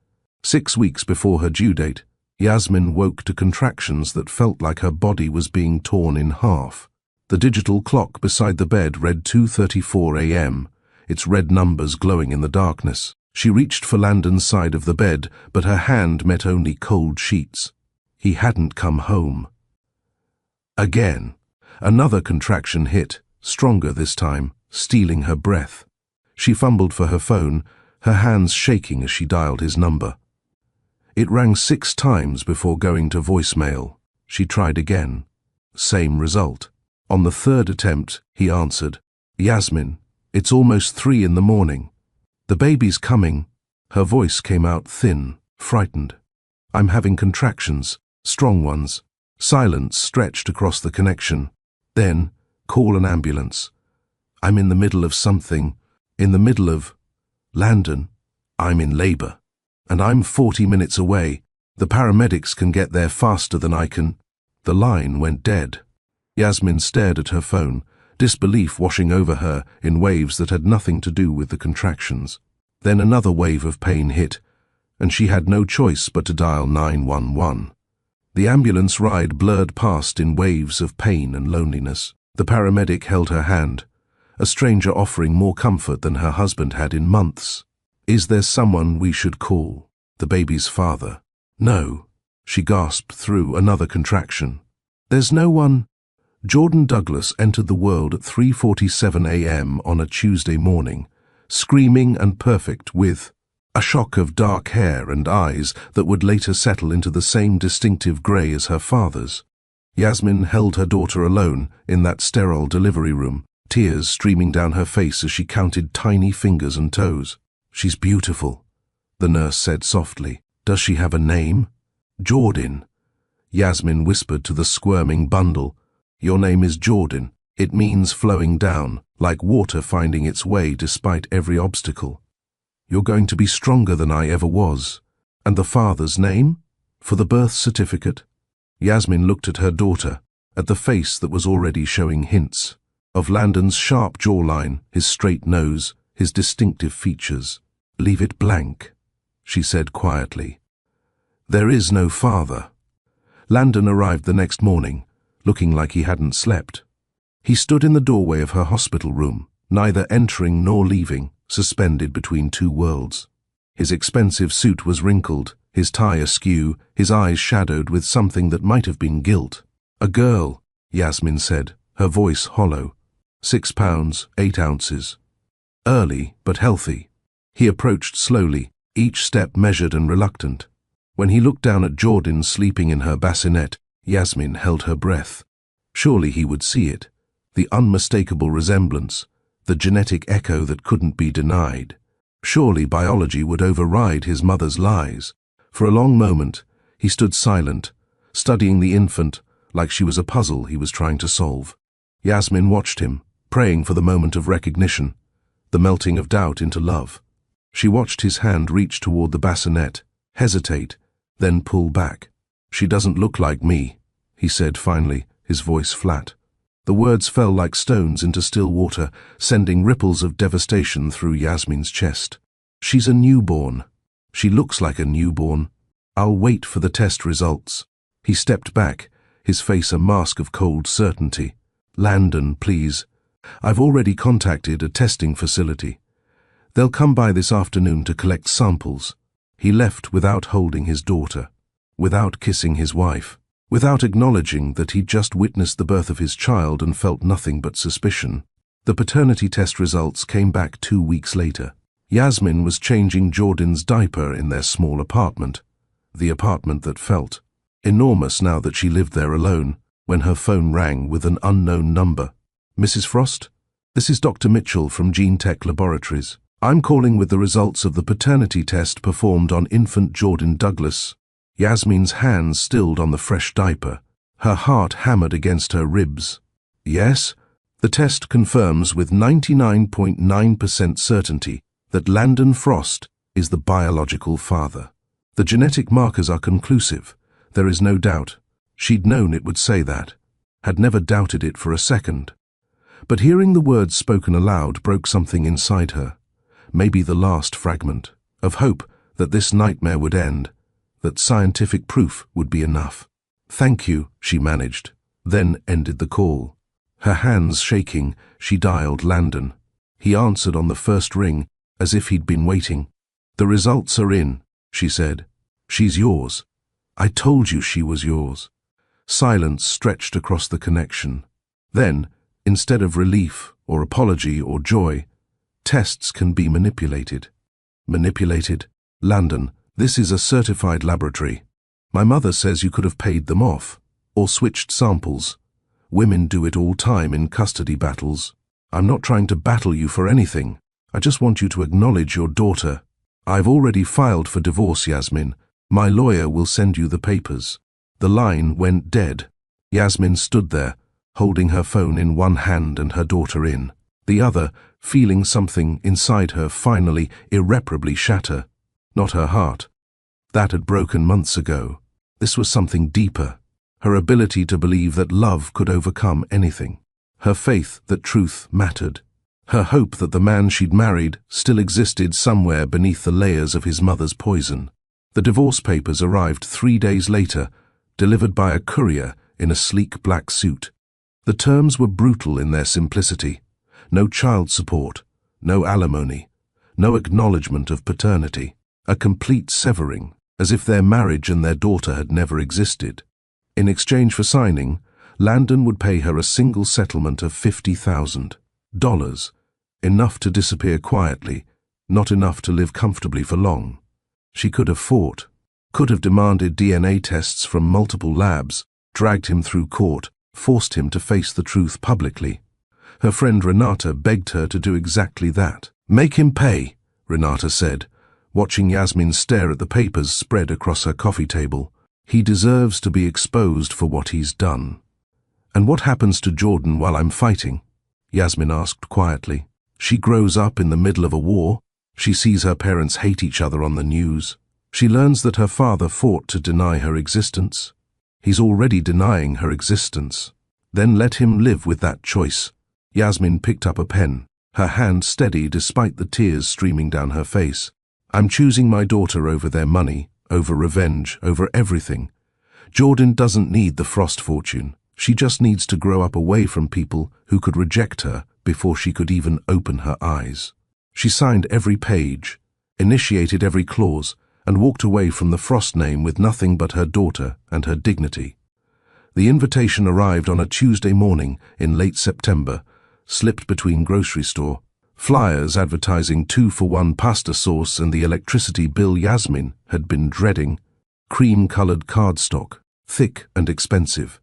6 weeks before her due date, Yasmin woke to contractions that felt like her body was being torn in half. The digital clock beside the bed read 2:34 a.m., its red numbers glowing in the darkness. She reached for Landon's side of the bed, but her hand met only cold sheets. He hadn't come home. Again. Another contraction hit, stronger this time, stealing her breath. She fumbled for her phone, her hands shaking as she dialed his number. It rang 6 times before going to voicemail. She tried again. Same result. On the 3rd attempt, he answered. "Yasmin, it's almost 3 in the morning. The baby's coming." Her voice came out thin, frightened. "I'm having contractions, strong ones." Silence stretched across the connection. Then, "Call an ambulance. I'm in the middle of something. In the middle of—" "Landon, I'm in labor. And I'm 40 minutes away. The paramedics can get there faster than I can." The line went dead. Yasmin stared at her phone, disbelief washing over her in waves that had nothing to do with the contractions. Then another wave of pain hit, and she had no choice but to dial 911. The ambulance ride blurred past in waves of pain and loneliness. The paramedic held her hand, a stranger offering more comfort than her husband had in months. "Is there someone we should call?" The baby's father. "No," she gasped through another contraction. "There's no one." Jordan Douglas entered the world at 3:47 a.m. on a Tuesday morning, screaming and perfect, with a shock of dark hair and eyes that would later settle into the same distinctive grey as her father's. Yasmin held her daughter alone in that sterile delivery room, tears streaming down her face as she counted tiny fingers and toes. "She's beautiful," the nurse said softly. "Does she have a name?" "Jordan," Yasmin whispered to the squirming bundle. "Your name is Jordan. It means flowing down, like water finding its way despite every obstacle. You're going to be stronger than I ever was." "And the father's name? For the birth certificate?" Yasmin looked at her daughter, at the face that was already showing hints of Landon's sharp jawline, his straight nose, his distinctive features. "Leave it blank," she said quietly. "There is no father." Landon arrived the next morning, looking like he hadn't slept. He stood in the doorway of her hospital room, neither entering nor leaving, suspended between two worlds. His expensive suit was wrinkled, his tie askew, his eyes shadowed with something that might have been guilt. "A girl," Yasmin said, her voice hollow. 6 pounds, 8 ounces. Early, but healthy. He approached slowly, each step measured and reluctant. When he looked down at Jordan sleeping in her bassinet, Yasmin held her breath. Surely he would see it. The unmistakable resemblance, the genetic echo that couldn't be denied. Surely biology would override his mother's lies. For a long moment, he stood silent, studying the infant like she was a puzzle he was trying to solve. Yasmin watched him, praying for the moment of recognition, the melting of doubt into love. She watched his hand reach toward the bassinet, hesitate, then pull back. "She doesn't look like me," he said finally, his voice flat. The words fell like stones into still water, sending ripples of devastation through Yasmin's chest. "She's a newborn. She looks like a newborn. I'll wait for the test results." He stepped back, his face a mask of cold certainty. "Landon, please. I've already contacted a testing facility. They'll come by this afternoon to collect samples." He left without holding his daughter, without kissing his wife, without acknowledging that he'd just witnessed the birth of his child and felt nothing but suspicion. The paternity test results came back 2 weeks later. Yasmin was changing Jordan's diaper in their small apartment, the apartment that felt enormous now that she lived there alone, when her phone rang with an unknown number. "Mrs. Frost? This is Dr. Mitchell from Gene Tech Laboratories. I'm calling with the results of the paternity test performed on infant Jordan Douglas." Yasmin's hands stilled on the fresh diaper, her heart hammered against her ribs. "Yes, the test confirms with 99.9% certainty that Landon Frost is the biological father. The genetic markers are conclusive, there is no doubt. She'd known it would say that, had never doubted it for a second. But hearing the words spoken aloud broke something inside her, maybe the last fragment, of hope that this nightmare would end, that scientific proof would be enough. "Thank you," she managed, then ended the call. Her hands shaking, she dialed Landon. He answered on the first ring, as if he'd been waiting. "The results are in," she said. "She's yours. I told you she was yours." Silence stretched across the connection. Then, instead of relief or apology or joy, tests can be manipulated. "Manipulated? Landon, this is a certified laboratory. My mother says you could have paid them off, or switched samples. Women do it all time in custody battles. I'm not trying to battle you for anything. I just want you to acknowledge your daughter. I've already filed for divorce, Yasmin. My lawyer will send you the papers." The line went dead. Yasmin stood there, holding her phone in one hand and her daughter in the other, feeling something inside her finally, irreparably shatter. Not her heart. That had broken months ago. This was something deeper. Her ability to believe that love could overcome anything. Her faith that truth mattered. Her hope that the man she'd married still existed somewhere beneath the layers of his mother's poison. The divorce papers arrived 3 days later, delivered by a courier in a sleek black suit. The terms were brutal in their simplicity. No child support, no alimony, no acknowledgement of paternity. A complete severing, as if their marriage and their daughter had never existed. In exchange for signing, Landon would pay her a single settlement of $50,000, enough to disappear quietly, not enough to live comfortably for long. She could have fought, could have demanded DNA tests from multiple labs, dragged him through court, forced him to face the truth publicly. Her friend Renata begged her to do exactly that. "Make him pay," Renata said, watching Yasmin stare at the papers spread across her coffee table. "He deserves to be exposed for what he's done." "And what happens to Jordan while I'm fighting?" Yasmin asked quietly. "She grows up in the middle of a war. She sees her parents hate each other on the news. She learns that her father fought to deny her existence. He's already denying her existence. Then let him live with that choice." Yasmin picked up a pen, her hand steady despite the tears streaming down her face. "I'm choosing my daughter over their money, over revenge, over everything. Jordan doesn't need the Frost fortune. She just needs to grow up away from people who could reject her before she could even open her eyes." She signed every page, initiated every clause, and walked away from the Frost name with nothing but her daughter and her dignity. The invitation arrived on a Tuesday morning in late September, slipped between grocery store flyers advertising 2-for-1 pasta sauce and the electricity bill Yasmin had been dreading. Cream-colored cardstock, thick and expensive.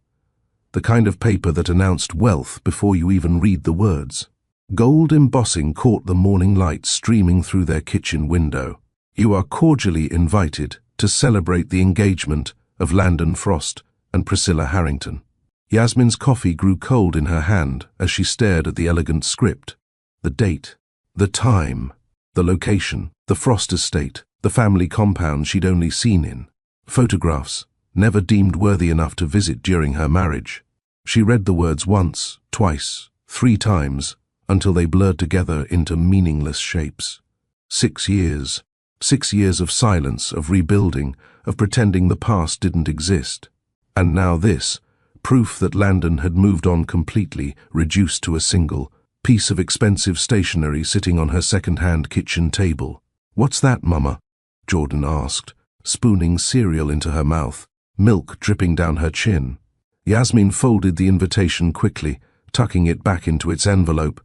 The kind of paper that announced wealth before you even read the words. Gold embossing caught the morning light streaming through their kitchen window. "You are cordially invited to celebrate the engagement of Landon Frost and Priscilla Harrington." Yasmin's coffee grew cold in her hand as she stared at the elegant script. The date, the time, the location, the Frost estate, the family compound she'd only seen in photographs, never deemed worthy enough to visit during her marriage. She read the words once, twice, 3 times, until they blurred together into meaningless shapes. 6 years. 6 years of silence, of rebuilding, of pretending the past didn't exist. And now this, proof that Landon had moved on completely, reduced to a single piece of expensive stationery sitting on her second-hand kitchen table. "What's that, Mama?" Jordan asked, spooning cereal into her mouth, milk dripping down her chin. Yasmin folded the invitation quickly, tucking it back into its envelope.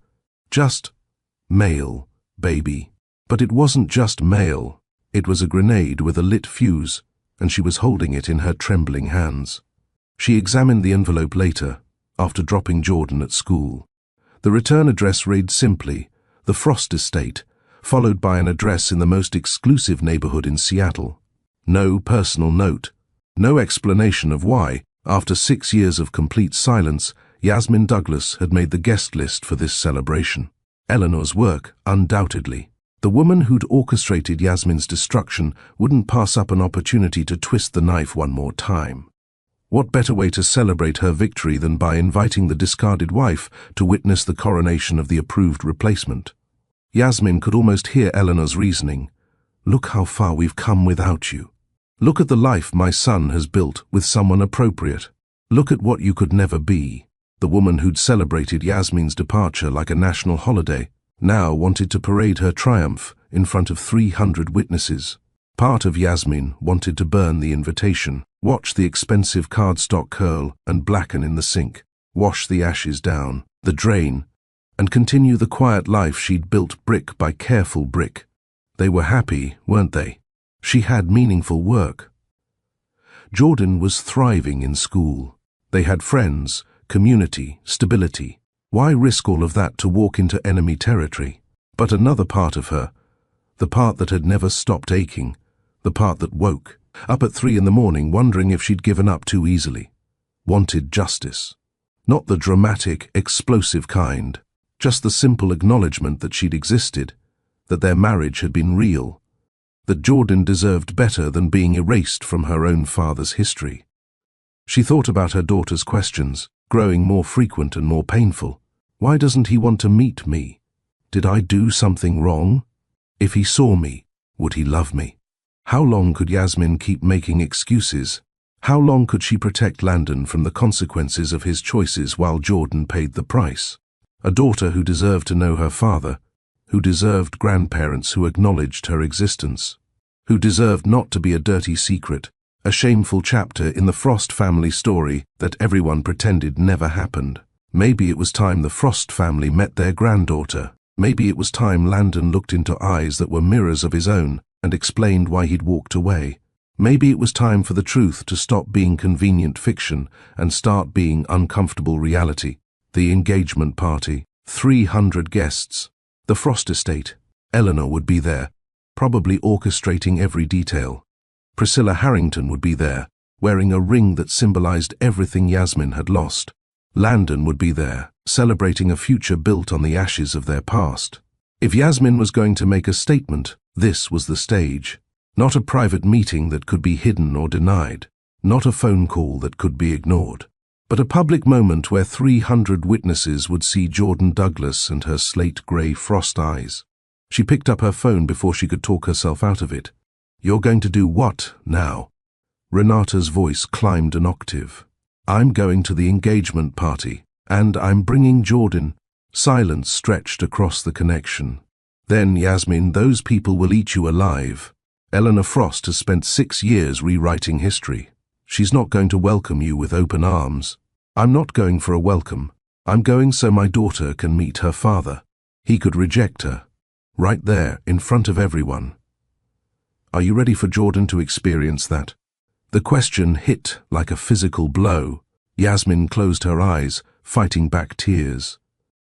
"Just mail, baby." But it wasn't just mail. It was a grenade with a lit fuse, and she was holding it in her trembling hands. She examined the envelope later, after dropping Jordan at school. The return address read simply, the Frost Estate, followed by an address in the most exclusive neighborhood in Seattle. No personal note, no explanation of why, after 6 years of complete silence, Yasmin Douglas had made the guest list for this celebration. Eleanor's work, undoubtedly. The woman who'd orchestrated Yasmin's destruction wouldn't pass up an opportunity to twist the knife one more time. What better way to celebrate her victory than by inviting the discarded wife to witness the coronation of the approved replacement? Yasmin could almost hear Eleanor's reasoning. "Look how far we've come without you. Look at the life my son has built with someone appropriate. Look at what you could never be." The woman who'd celebrated Yasmin's departure like a national holiday now wanted to parade her triumph in front of 300 witnesses. Part of Yasmin wanted to burn the invitation, watch the expensive cardstock curl and blacken in the sink, wash the ashes down the drain, and continue the quiet life she'd built brick by careful brick. They were happy, weren't they? She had meaningful work. Jordan was thriving in school. They had friends, community, stability. Why risk all of that to walk into enemy territory? But another part of her, the part that had never stopped aching, the part that woke, up at 3 in the morning wondering if she'd given up too easily, wanted justice. Not the dramatic, explosive kind, just the simple acknowledgement that she'd existed, that their marriage had been real, that Jordan deserved better than being erased from her own father's history. She thought about her daughter's questions, growing more frequent and more painful. Why doesn't he want to meet me? Did I do something wrong? If he saw me, would he love me? How long could Yasmin keep making excuses? How long could she protect Landon from the consequences of his choices while Jordan paid the price? A daughter who deserved to know her father, who deserved grandparents who acknowledged her existence, who deserved not to be a dirty secret, a shameful chapter in the Frost family story that everyone pretended never happened. Maybe it was time the Frost family met their granddaughter. Maybe it was time Landon looked into eyes that were mirrors of his own and explained why he'd walked away. Maybe it was time for the truth to stop being convenient fiction and start being uncomfortable reality. The engagement party, 300 guests. The Frost estate. Eleanor would be there, probably orchestrating every detail. Priscilla Harrington would be there, wearing a ring that symbolized everything Yasmin had lost. Landon would be there, celebrating a future built on the ashes of their past. If Yasmin was going to make a statement, this was the stage. Not a private meeting that could be hidden or denied. Not a phone call that could be ignored. But a public moment where 300 witnesses would see Jordan Douglas and her slate-grey frost eyes. She picked up her phone before she could talk herself out of it. "You're going to do what now?" Renata's voice climbed an octave. "I'm going to the engagement party, and I'm bringing Jordan." Silence stretched across the connection. "Then, Yasmin, those people will eat you alive. Eleanor Frost has spent 6 years rewriting history. She's not going to welcome you with open arms." "I'm not going for a welcome. I'm going so my daughter can meet her father. He could reject her. Right there, in front of everyone. Are you ready for Jordan to experience that?" The question hit like a physical blow. Yasmin closed her eyes, fighting back tears.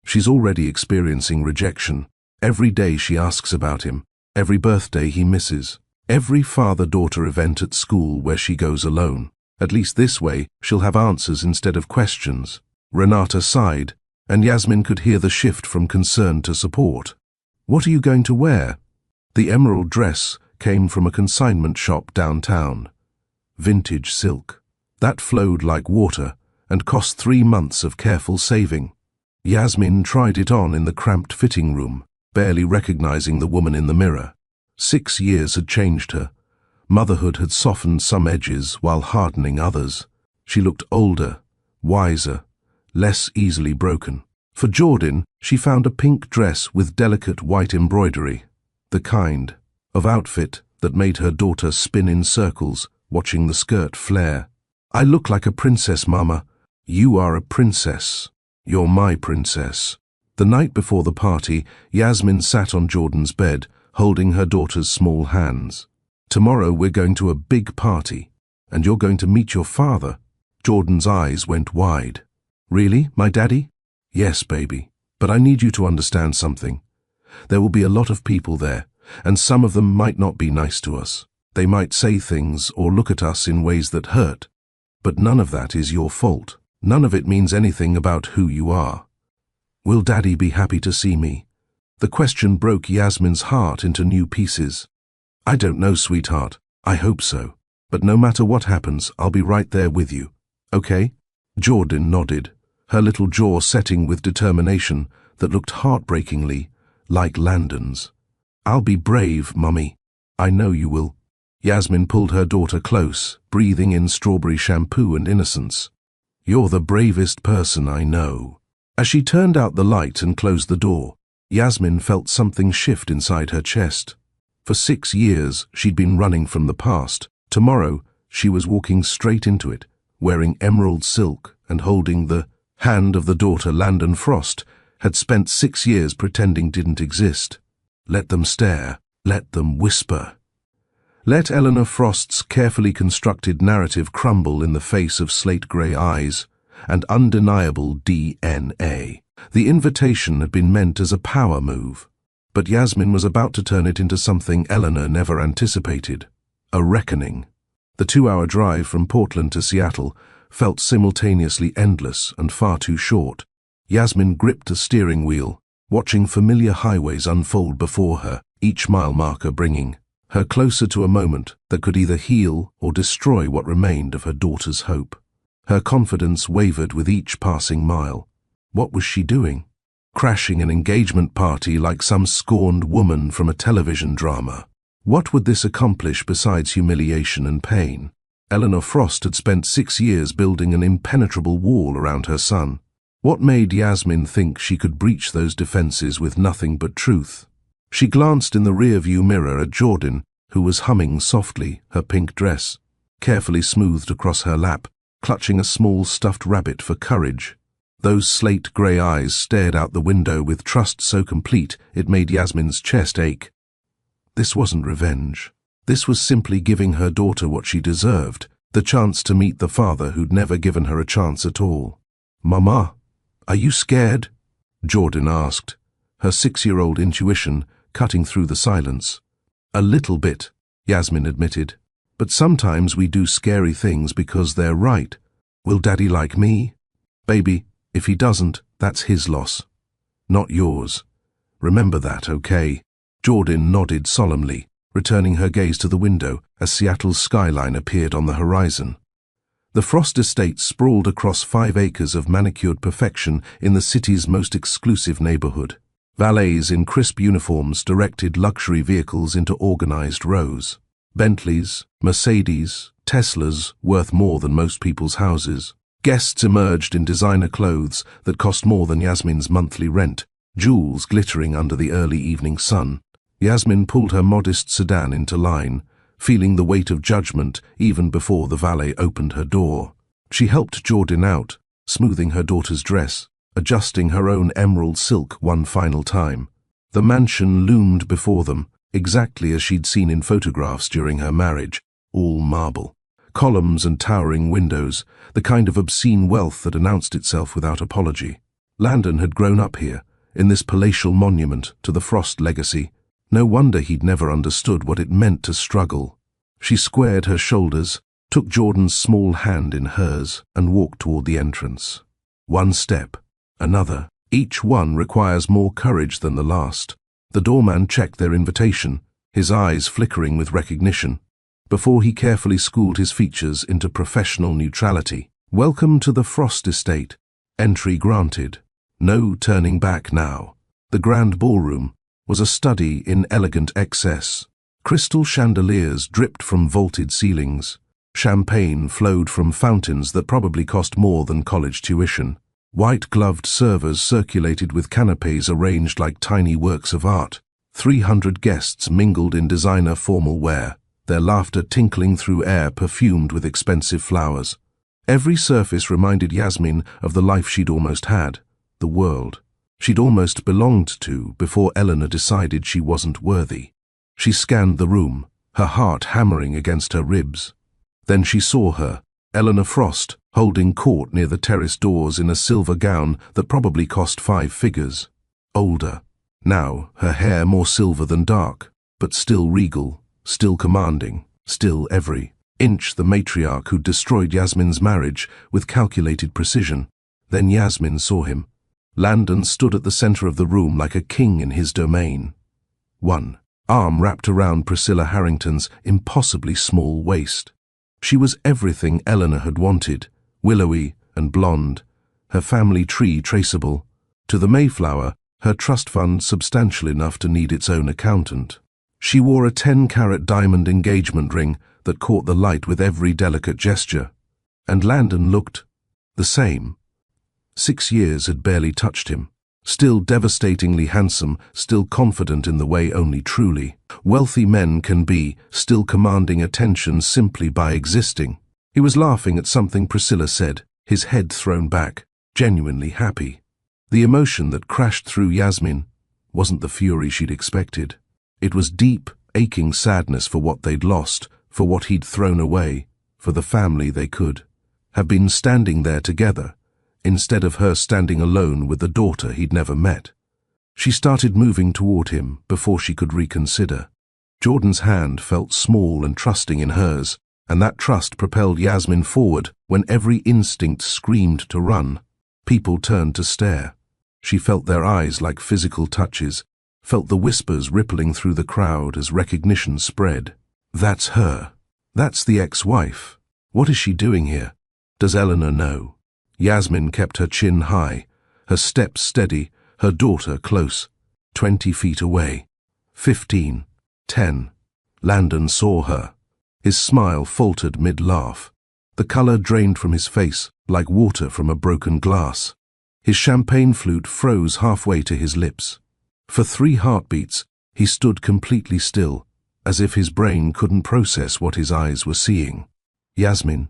She's already experiencing rejection. Every day she asks about him. Every birthday he misses. Every father-daughter event at school where she goes alone. At least this way, she'll have answers instead of questions. Renata sighed, and Yasmin could hear the shift from concern to support. "What are you going to wear?" The emerald dress came from a consignment shop downtown. Vintage silk. That flowed like water and cost 3 months of careful saving. Yasmin tried it on in the cramped fitting room, barely recognizing the woman in the mirror. 6 years had changed her. Motherhood had softened some edges while hardening others. She looked older, wiser, less easily broken. For Jordan, she found a pink dress with delicate white embroidery, the kind of outfit that made her daughter spin in circles, watching the skirt flare. "I look like a princess, Mama." "You are a princess. You're my princess." The night before the party, Yasmin sat on Jordan's bed, holding her daughter's small hands. "Tomorrow we're going to a big party, and you're going to meet your father." Jordan's eyes went wide. "Really, my daddy?" "Yes, baby, but I need you to understand something. There will be a lot of people there, and some of them might not be nice to us. They might say things or look at us in ways that hurt. But none of that is your fault. None of it means anything about who you are. Will Daddy be happy to see me?" The question broke Yasmin's heart into new pieces. "I don't know, sweetheart. I hope so. But no matter what happens, I'll be right there with you. Okay?" Jordan nodded, her little jaw setting with determination that looked heartbreakingly like Landon's. "I'll be brave, Mummy. I know you will." Yasmin pulled her daughter close, breathing in strawberry shampoo and innocence. "You're the bravest person I know." As she turned out the light and closed the door, Yasmin felt something shift inside her chest. For 6 years, she'd been running from the past. Tomorrow, she was walking straight into it, wearing emerald silk and holding the hand of the daughter Landon Frost had spent 6 years pretending didn't exist. Let them stare. Let them whisper. Let Eleanor Frost's carefully constructed narrative crumble in the face of slate-grey eyes and undeniable DNA. The invitation had been meant as a power move, but Yasmin was about to turn it into something Eleanor never anticipated, a reckoning. The 2-hour drive from Portland to Seattle felt simultaneously endless and far too short. Yasmin gripped a steering wheel, watching familiar highways unfold before her, each mile marker bringing her closer to a moment that could either heal or destroy what remained of her daughter's hope. Her confidence wavered with each passing mile. What was she doing? Crashing an engagement party like some scorned woman from a television drama. What would this accomplish besides humiliation and pain? Eleanor Frost had spent 6 years building an impenetrable wall around her son. What made Yasmin think she could breach those defenses with nothing but truth? She glanced in the rear-view mirror at Jordan, who was humming softly, her pink dress carefully smoothed across her lap, clutching a small stuffed rabbit for courage. Those slate-grey eyes stared out the window with trust so complete it made Yasmin's chest ache. This wasn't revenge. This was simply giving her daughter what she deserved, the chance to meet the father who'd never given her a chance at all. "Mama, are you scared?" Jordan asked, her 6-year-old intuition cutting through the silence. A little bit, Yasmin admitted. But sometimes we do scary things because they're right. Will Daddy like me? Baby, if he doesn't, that's his loss. Not yours. Remember that, okay? Jordan nodded solemnly, returning her gaze to the window as Seattle's skyline appeared on the horizon. The Frost estate sprawled across 5 acres of manicured perfection in the city's most exclusive neighborhood. Valets in crisp uniforms directed luxury vehicles into organized rows. Bentleys, Mercedes, Teslas worth more than most people's houses. Guests emerged in designer clothes that cost more than Yasmin's monthly rent, jewels glittering under the early evening sun. Yasmin pulled her modest sedan into line, feeling the weight of judgment even before the valet opened her door. She helped Jordan out, smoothing her daughter's dress, adjusting her own emerald silk one final time. The mansion loomed before them, exactly as she'd seen in photographs during her marriage, all marble. Columns and towering windows, the kind of obscene wealth that announced itself without apology. Landon had grown up here, in this palatial monument to the Frost legacy. No wonder he'd never understood what it meant to struggle. She squared her shoulders, took Jordan's small hand in hers, and walked toward the entrance. One step, another. Each one requires more courage than the last. The doorman checked their invitation, his eyes flickering with recognition, before he carefully schooled his features into professional neutrality. Welcome to the Frost estate. Entry granted. No turning back now. The grand ballroom was a study in elegant excess. Crystal chandeliers dripped from vaulted ceilings. Champagne flowed from fountains that probably cost more than college tuition. White-gloved servers circulated with canapes arranged like tiny works of art. 300 guests mingled in designer formal wear, their laughter tinkling through air perfumed with expensive flowers. Every surface reminded Yasmin of the life she'd almost had, the world she'd almost belonged to before Eleanor decided she wasn't worthy. She scanned the room, her heart hammering against her ribs. Then she saw her, Eleanor Frost, holding court near the terrace doors in a silver gown that probably cost 5 figures. Older. Now, her hair more silver than dark, but still regal, still commanding, still every inch the matriarch who'd destroyed Yasmin's marriage with calculated precision. Then Yasmin saw him. Landon stood at the center of the room like a king in his domain. One arm wrapped around Priscilla Harrington's impossibly small waist. She was everything Eleanor had wanted, willowy and blonde, her family tree traceable. To the Mayflower, her trust fund substantial enough to need its own accountant. She wore a 10-carat diamond engagement ring that caught the light with every delicate gesture. And Landon looked the same. 6 years had barely touched him. Still devastatingly handsome, still confident in the way only truly wealthy men can be, still commanding attention simply by existing. He was laughing at something Priscilla said, his head thrown back, genuinely happy. The emotion that crashed through Yasmin wasn't the fury she'd expected. It was deep, aching sadness for what they'd lost, for what he'd thrown away, for the family they could have been standing there together, instead of her standing alone with the daughter he'd never met. She started moving toward him before she could reconsider. Jordan's hand felt small and trusting in hers, and that trust propelled Yasmin forward when every instinct screamed to run. People turned to stare. She felt their eyes like physical touches, felt the whispers rippling through the crowd as recognition spread. That's her. That's the ex-wife. What is she doing here? Does Eleanor know? Yasmin kept her chin high, her steps steady, her daughter close, 20 feet away. 15, 10. Landon saw her. His smile faltered mid-laugh. The color drained from his face like water from a broken glass. His champagne flute froze halfway to his lips. For 3 heartbeats, he stood completely still, as if his brain couldn't process what his eyes were seeing. Yasmin.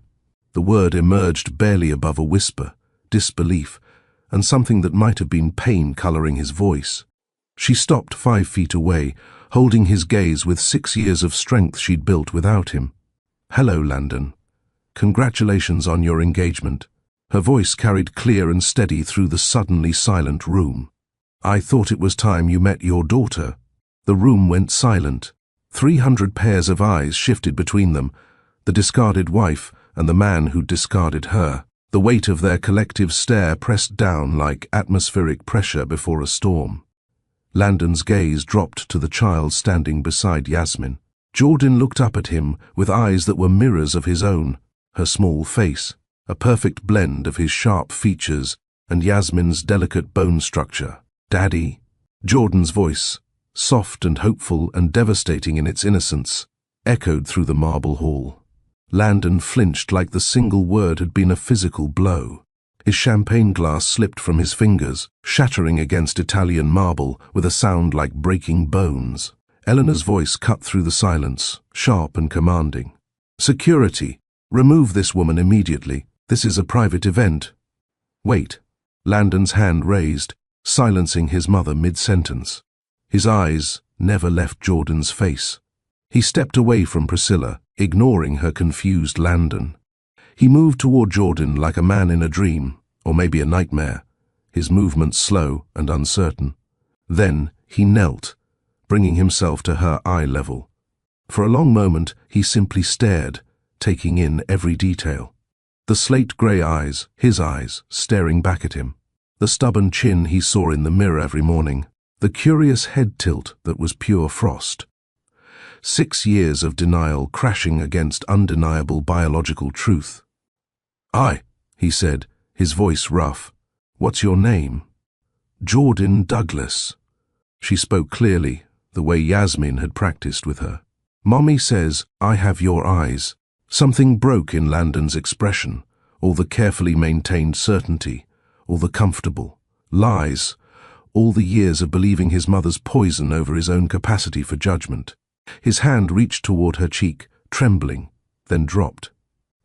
The word emerged barely above a whisper, disbelief, and something that might have been pain coloring his voice. She stopped 5 feet away, holding his gaze with 6 years of strength she'd built without him. Hello, Landon. Congratulations on your engagement. Her voice carried clear and steady through the suddenly silent room. I thought it was time you met your daughter." The room went silent. 300 pairs of eyes shifted between them, the discarded wife and the man who'd discarded her. The weight of their collective stare pressed down like atmospheric pressure before a storm. Landon's gaze dropped to the child standing beside Yasmin. Jordan looked up at him with eyes that were mirrors of his own, her small face, a perfect blend of his sharp features and Yasmin's delicate bone structure. "Daddy." Jordan's voice, soft and hopeful and devastating in its innocence, echoed through the marble hall. Landon flinched like the single word had been a physical blow. His champagne glass slipped from his fingers, shattering against Italian marble with a sound like breaking bones. Eleanor's voice cut through the silence, sharp and commanding. "Security! Remove this woman immediately. This is a private event." "Wait." Landon's hand raised, silencing his mother mid-sentence. His eyes never left Jordan's face. He stepped away from Priscilla, ignoring her confused Landon. He moved toward Jordan like a man in a dream, or maybe a nightmare, his movements slow and uncertain. Then he knelt, bringing himself to her eye level. For a long moment he simply stared, taking in every detail. The slate-grey eyes, his eyes, staring back at him. The stubborn chin he saw in the mirror every morning. The curious head tilt that was pure frost. 6 years of denial crashing against undeniable biological truth. "I," he said, his voice rough. "What's your name?" "Jordan Douglas." She spoke clearly, the way Yasmin had practiced with her. "Mommy says, I have your eyes." Something broke in Landon's expression, all the carefully maintained certainty, all the comfortable lies, all the years of believing his mother's poison over his own capacity for judgment. His hand reached toward her cheek, trembling, then dropped.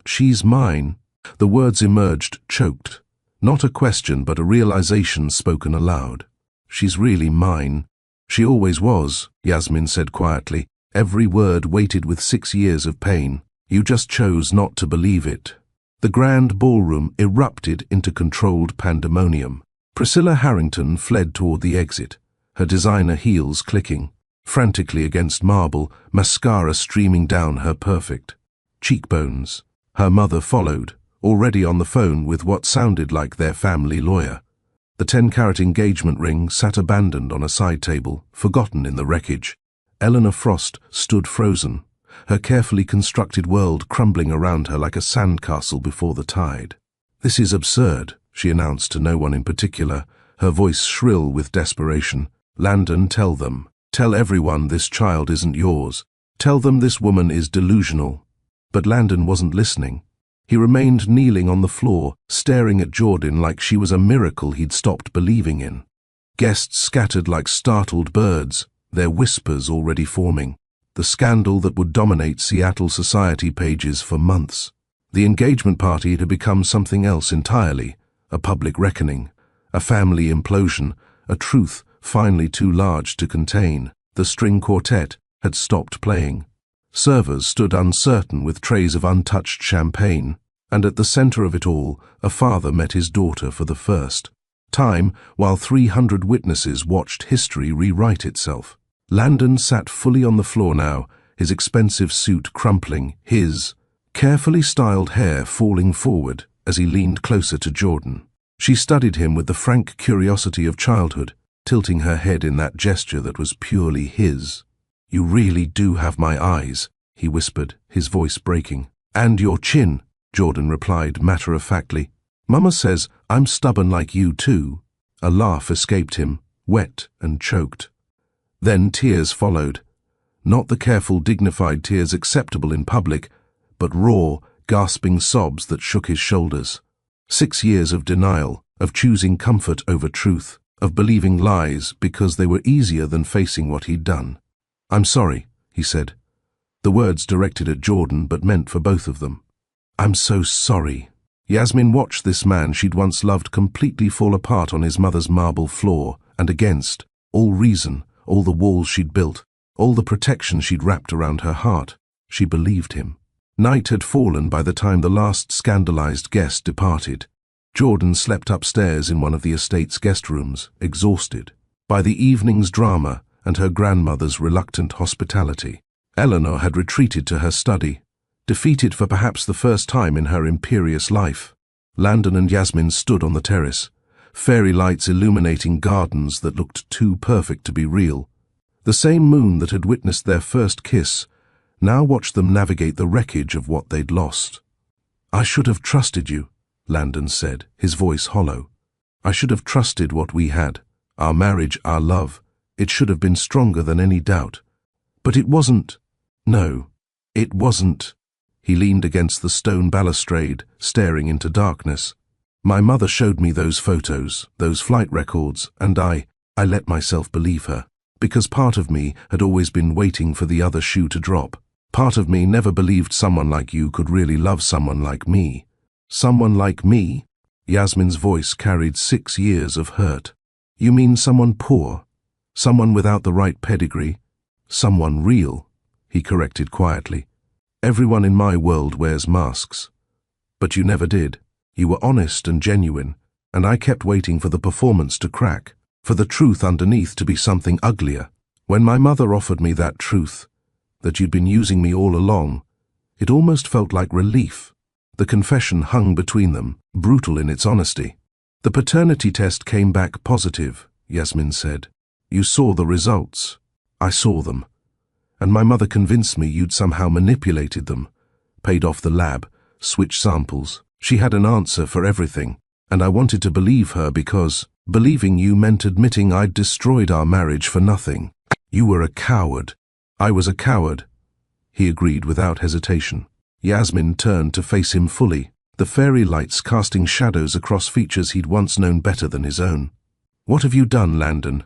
"She's mine." The words emerged, choked. Not a question, but a realization spoken aloud. "She's really mine." "She always was," Yasmin said quietly, every word weighted with 6 years of pain. "You just chose not to believe it." The grand ballroom erupted into controlled pandemonium. Priscilla Harrington fled toward the exit, her designer heels clicking, frantically against marble, mascara streaming down her perfect cheekbones. Her mother followed, already on the phone with what sounded like their family lawyer. The 10-carat engagement ring sat abandoned on a side table, forgotten in the wreckage. Eleanor Frost stood frozen, her carefully constructed world crumbling around her like a sandcastle before the tide. "This is absurd," she announced to no one in particular, her voice shrill with desperation. "Landon, tell them. Tell everyone this child isn't yours. Tell them this woman is delusional." But Landon wasn't listening. He remained kneeling on the floor, staring at Jordan like she was a miracle he'd stopped believing in. Guests scattered like startled birds, their whispers already forming. The scandal that would dominate Seattle society pages for months. The engagement party had become something else entirely, a public reckoning, a family implosion, a truth finally too large to contain. The string quartet had stopped playing. Servers stood uncertain with trays of untouched champagne, and at the center of it all, a father met his daughter for the first time while 300 witnesses watched history rewrite itself. Landon sat fully on the floor now, his expensive suit crumpling, his carefully styled hair falling forward as he leaned closer to Jordan. She studied him with the frank curiosity of childhood, tilting her head in that gesture that was purely his. "You really do have my eyes," he whispered, his voice breaking. "And your chin," Jordan replied matter-of-factly. "Mama says I'm stubborn like you too." A laugh escaped him, wet and choked. Then tears followed. Not the careful, dignified tears acceptable in public, but raw, gasping sobs that shook his shoulders. 6 years of denial, of choosing comfort over truth, of believing lies because they were easier than facing what he'd done. "I'm sorry," he said. The words directed at Jordan but meant for both of them. "I'm so sorry." Yasmin watched this man she'd once loved completely fall apart on his mother's marble floor, and against all reason, all the walls she'd built, all the protection she'd wrapped around her heart. She believed him. Night had fallen by the time the last scandalized guest departed. Jordan slept upstairs in one of the estate's guest rooms, exhausted, by the evening's drama and her grandmother's reluctant hospitality. Eleanor had retreated to her study, defeated for perhaps the first time in her imperious life. Landon and Yasmin stood on the terrace, fairy lights illuminating gardens that looked too perfect to be real. The same moon that had witnessed their first kiss now watched them navigate the wreckage of what they'd lost. "I should have trusted you," Landon said, his voice hollow. "I should have trusted what we had. Our marriage, our love. It should have been stronger than any doubt. But it wasn't. No, it wasn't." He leaned against the stone balustrade, staring into darkness. "My mother showed me those photos, those flight records, and I let myself believe her. Because part of me had always been waiting for the other shoe to drop. Part of me never believed someone like you could really love someone like me." "Someone like me?" Yasmin's voice carried 6 years of hurt. "You mean someone poor? Someone without the right pedigree? Someone real?" he corrected quietly. "Everyone in my world wears masks. But you never did. You were honest and genuine, and I kept waiting for the performance to crack, for the truth underneath to be something uglier. When my mother offered me that truth, that you'd been using me all along, it almost felt like relief." The confession hung between them, brutal in its honesty. "The paternity test came back positive," Yasmin said. "You saw the results." "I saw them. And my mother convinced me you'd somehow manipulated them, paid off the lab, switched samples. She had an answer for everything, and I wanted to believe her because believing you meant admitting I'd destroyed our marriage for nothing. You were a coward." "I was a coward," he agreed without hesitation. Yasmin turned to face him fully, the fairy lights casting shadows across features he'd once known better than his own. "What have you done, Landon?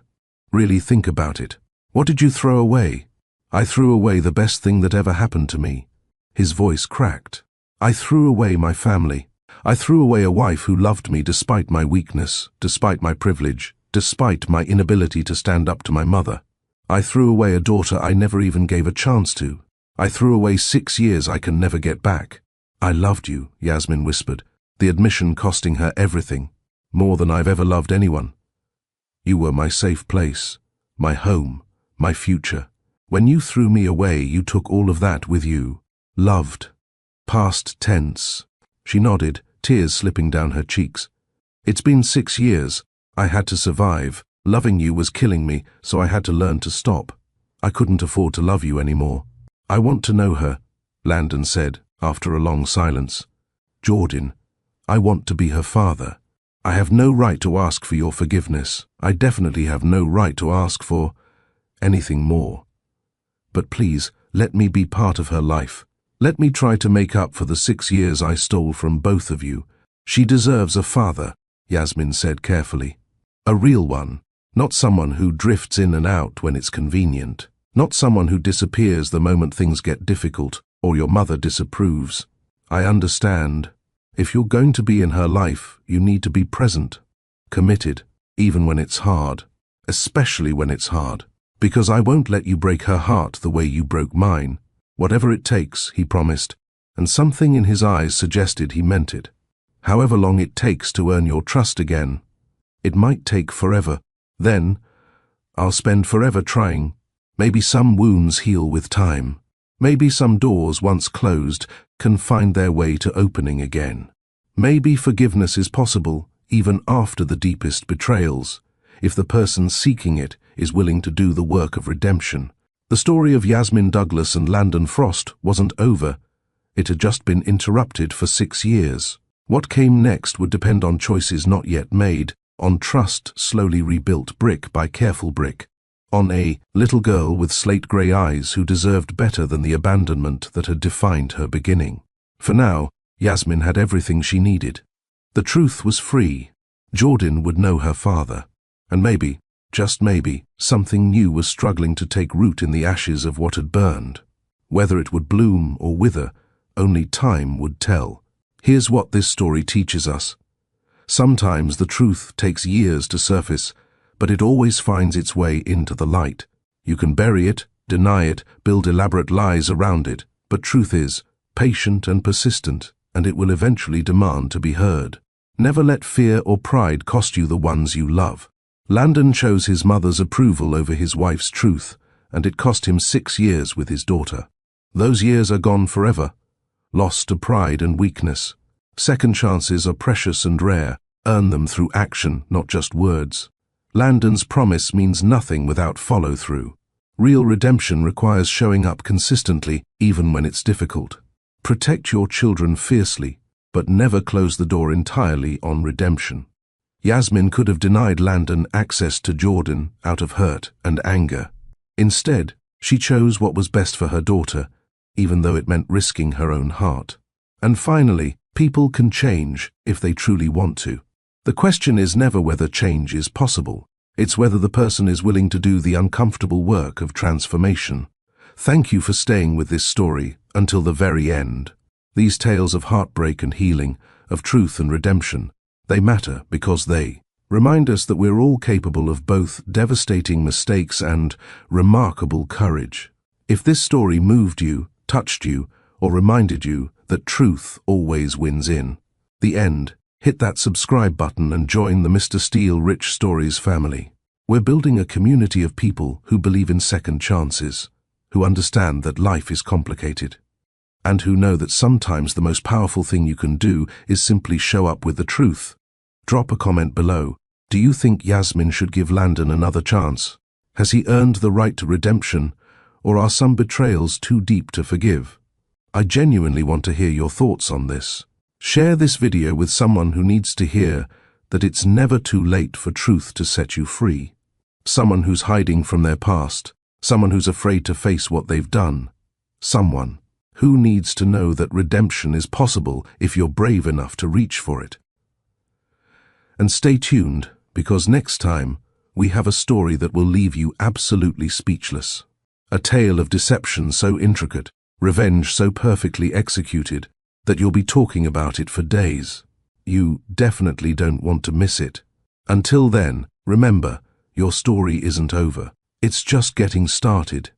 Really think about it. What did you throw away?" "I threw away the best thing that ever happened to me." His voice cracked. "I threw away my family. I threw away a wife who loved me despite my weakness, despite my privilege, despite my inability to stand up to my mother. I threw away a daughter I never even gave a chance to. I threw away 6 years I can never get back." "I loved you," Yasmin whispered, the admission costing her everything, more than I've ever loved anyone. "You were my safe place, my home, my future. When you threw me away, you took all of that with you. Loved." Past tense. She nodded, tears slipping down her cheeks. "It's been 6 years. I had to survive. Loving you was killing me, so I had to learn to stop. I couldn't afford to love you anymore." "I want to know her," Landon said, after a long silence. "Jordan, I want to be her father. I have no right to ask for your forgiveness. I definitely have no right to ask for anything more. But please, let me be part of her life. Let me try to make up for the 6 years I stole from both of you. She deserves a father," Yasmin said carefully. "A real one, not someone who drifts in and out when it's convenient. Not someone who disappears the moment things get difficult or your mother disapproves. I understand. If you're going to be in her life, you need to be present, committed, even when it's hard, especially when it's hard. Because I won't let you break her heart the way you broke mine. Whatever it takes," he promised, and something in his eyes suggested he meant it. "However long it takes to earn your trust again. It might take forever. Then, I'll spend forever trying. Maybe some wounds heal with time. Maybe some doors once closed can find their way to opening again. Maybe forgiveness is possible even after the deepest betrayals, if the person seeking it is willing to do the work of redemption." The story of Yasmin Douglas and Landon Frost wasn't over. It had just been interrupted for 6 years. What came next would depend on choices not yet made, on trust slowly rebuilt brick by careful brick, on a little girl with slate-grey eyes who deserved better than the abandonment that had defined her beginning. For now, Yasmin had everything she needed. The truth was free. Jordan would know her father. And maybe, just maybe, something new was struggling to take root in the ashes of what had burned. Whether it would bloom or wither, only time would tell. Here's what this story teaches us. Sometimes the truth takes years to surface, but it always finds its way into the light. You can bury it, deny it, build elaborate lies around it, but truth is patient and persistent, and it will eventually demand to be heard. Never let fear or pride cost you the ones you love. Landon chose his mother's approval over his wife's truth, and it cost him 6 years with his daughter. Those years are gone forever, lost to pride and weakness. Second chances are precious and rare. Earn them through action, not just words. Landon's promise means nothing without follow-through. Real redemption requires showing up consistently, even when it's difficult. Protect your children fiercely, but never close the door entirely on redemption. Yasmin could have denied Landon access to Jordan out of hurt and anger. Instead, she chose what was best for her daughter, even though it meant risking her own heart. And finally, people can change if they truly want to. The question is never whether change is possible. It's whether the person is willing to do the uncomfortable work of transformation. Thank you for staying with this story until the very end. These tales of heartbreak and healing, of truth and redemption, they matter because they remind us that we're all capable of both devastating mistakes and remarkable courage. If this story moved you, touched you, or reminded you that truth always wins in the end, hit that subscribe button and join the Mr. Steele Rich Stories family. We're building a community of people who believe in second chances, who understand that life is complicated, and who know that sometimes the most powerful thing you can do is simply show up with the truth. Drop a comment below. Do you think Yasmin should give Landon another chance? Has he earned the right to redemption, or are some betrayals too deep to forgive? I genuinely want to hear your thoughts on this. Share this video with someone who needs to hear that it's never too late for truth to set you free. Someone who's hiding from their past, someone who's afraid to face what they've done. Someone who needs to know that redemption is possible if you're brave enough to reach for it. And stay tuned, because next time we have a story that will leave you absolutely speechless. A tale of deception so intricate, revenge so perfectly executed, that you'll be talking about it for days. You definitely don't want to miss it. Until then, remember, your story isn't over. It's just getting started.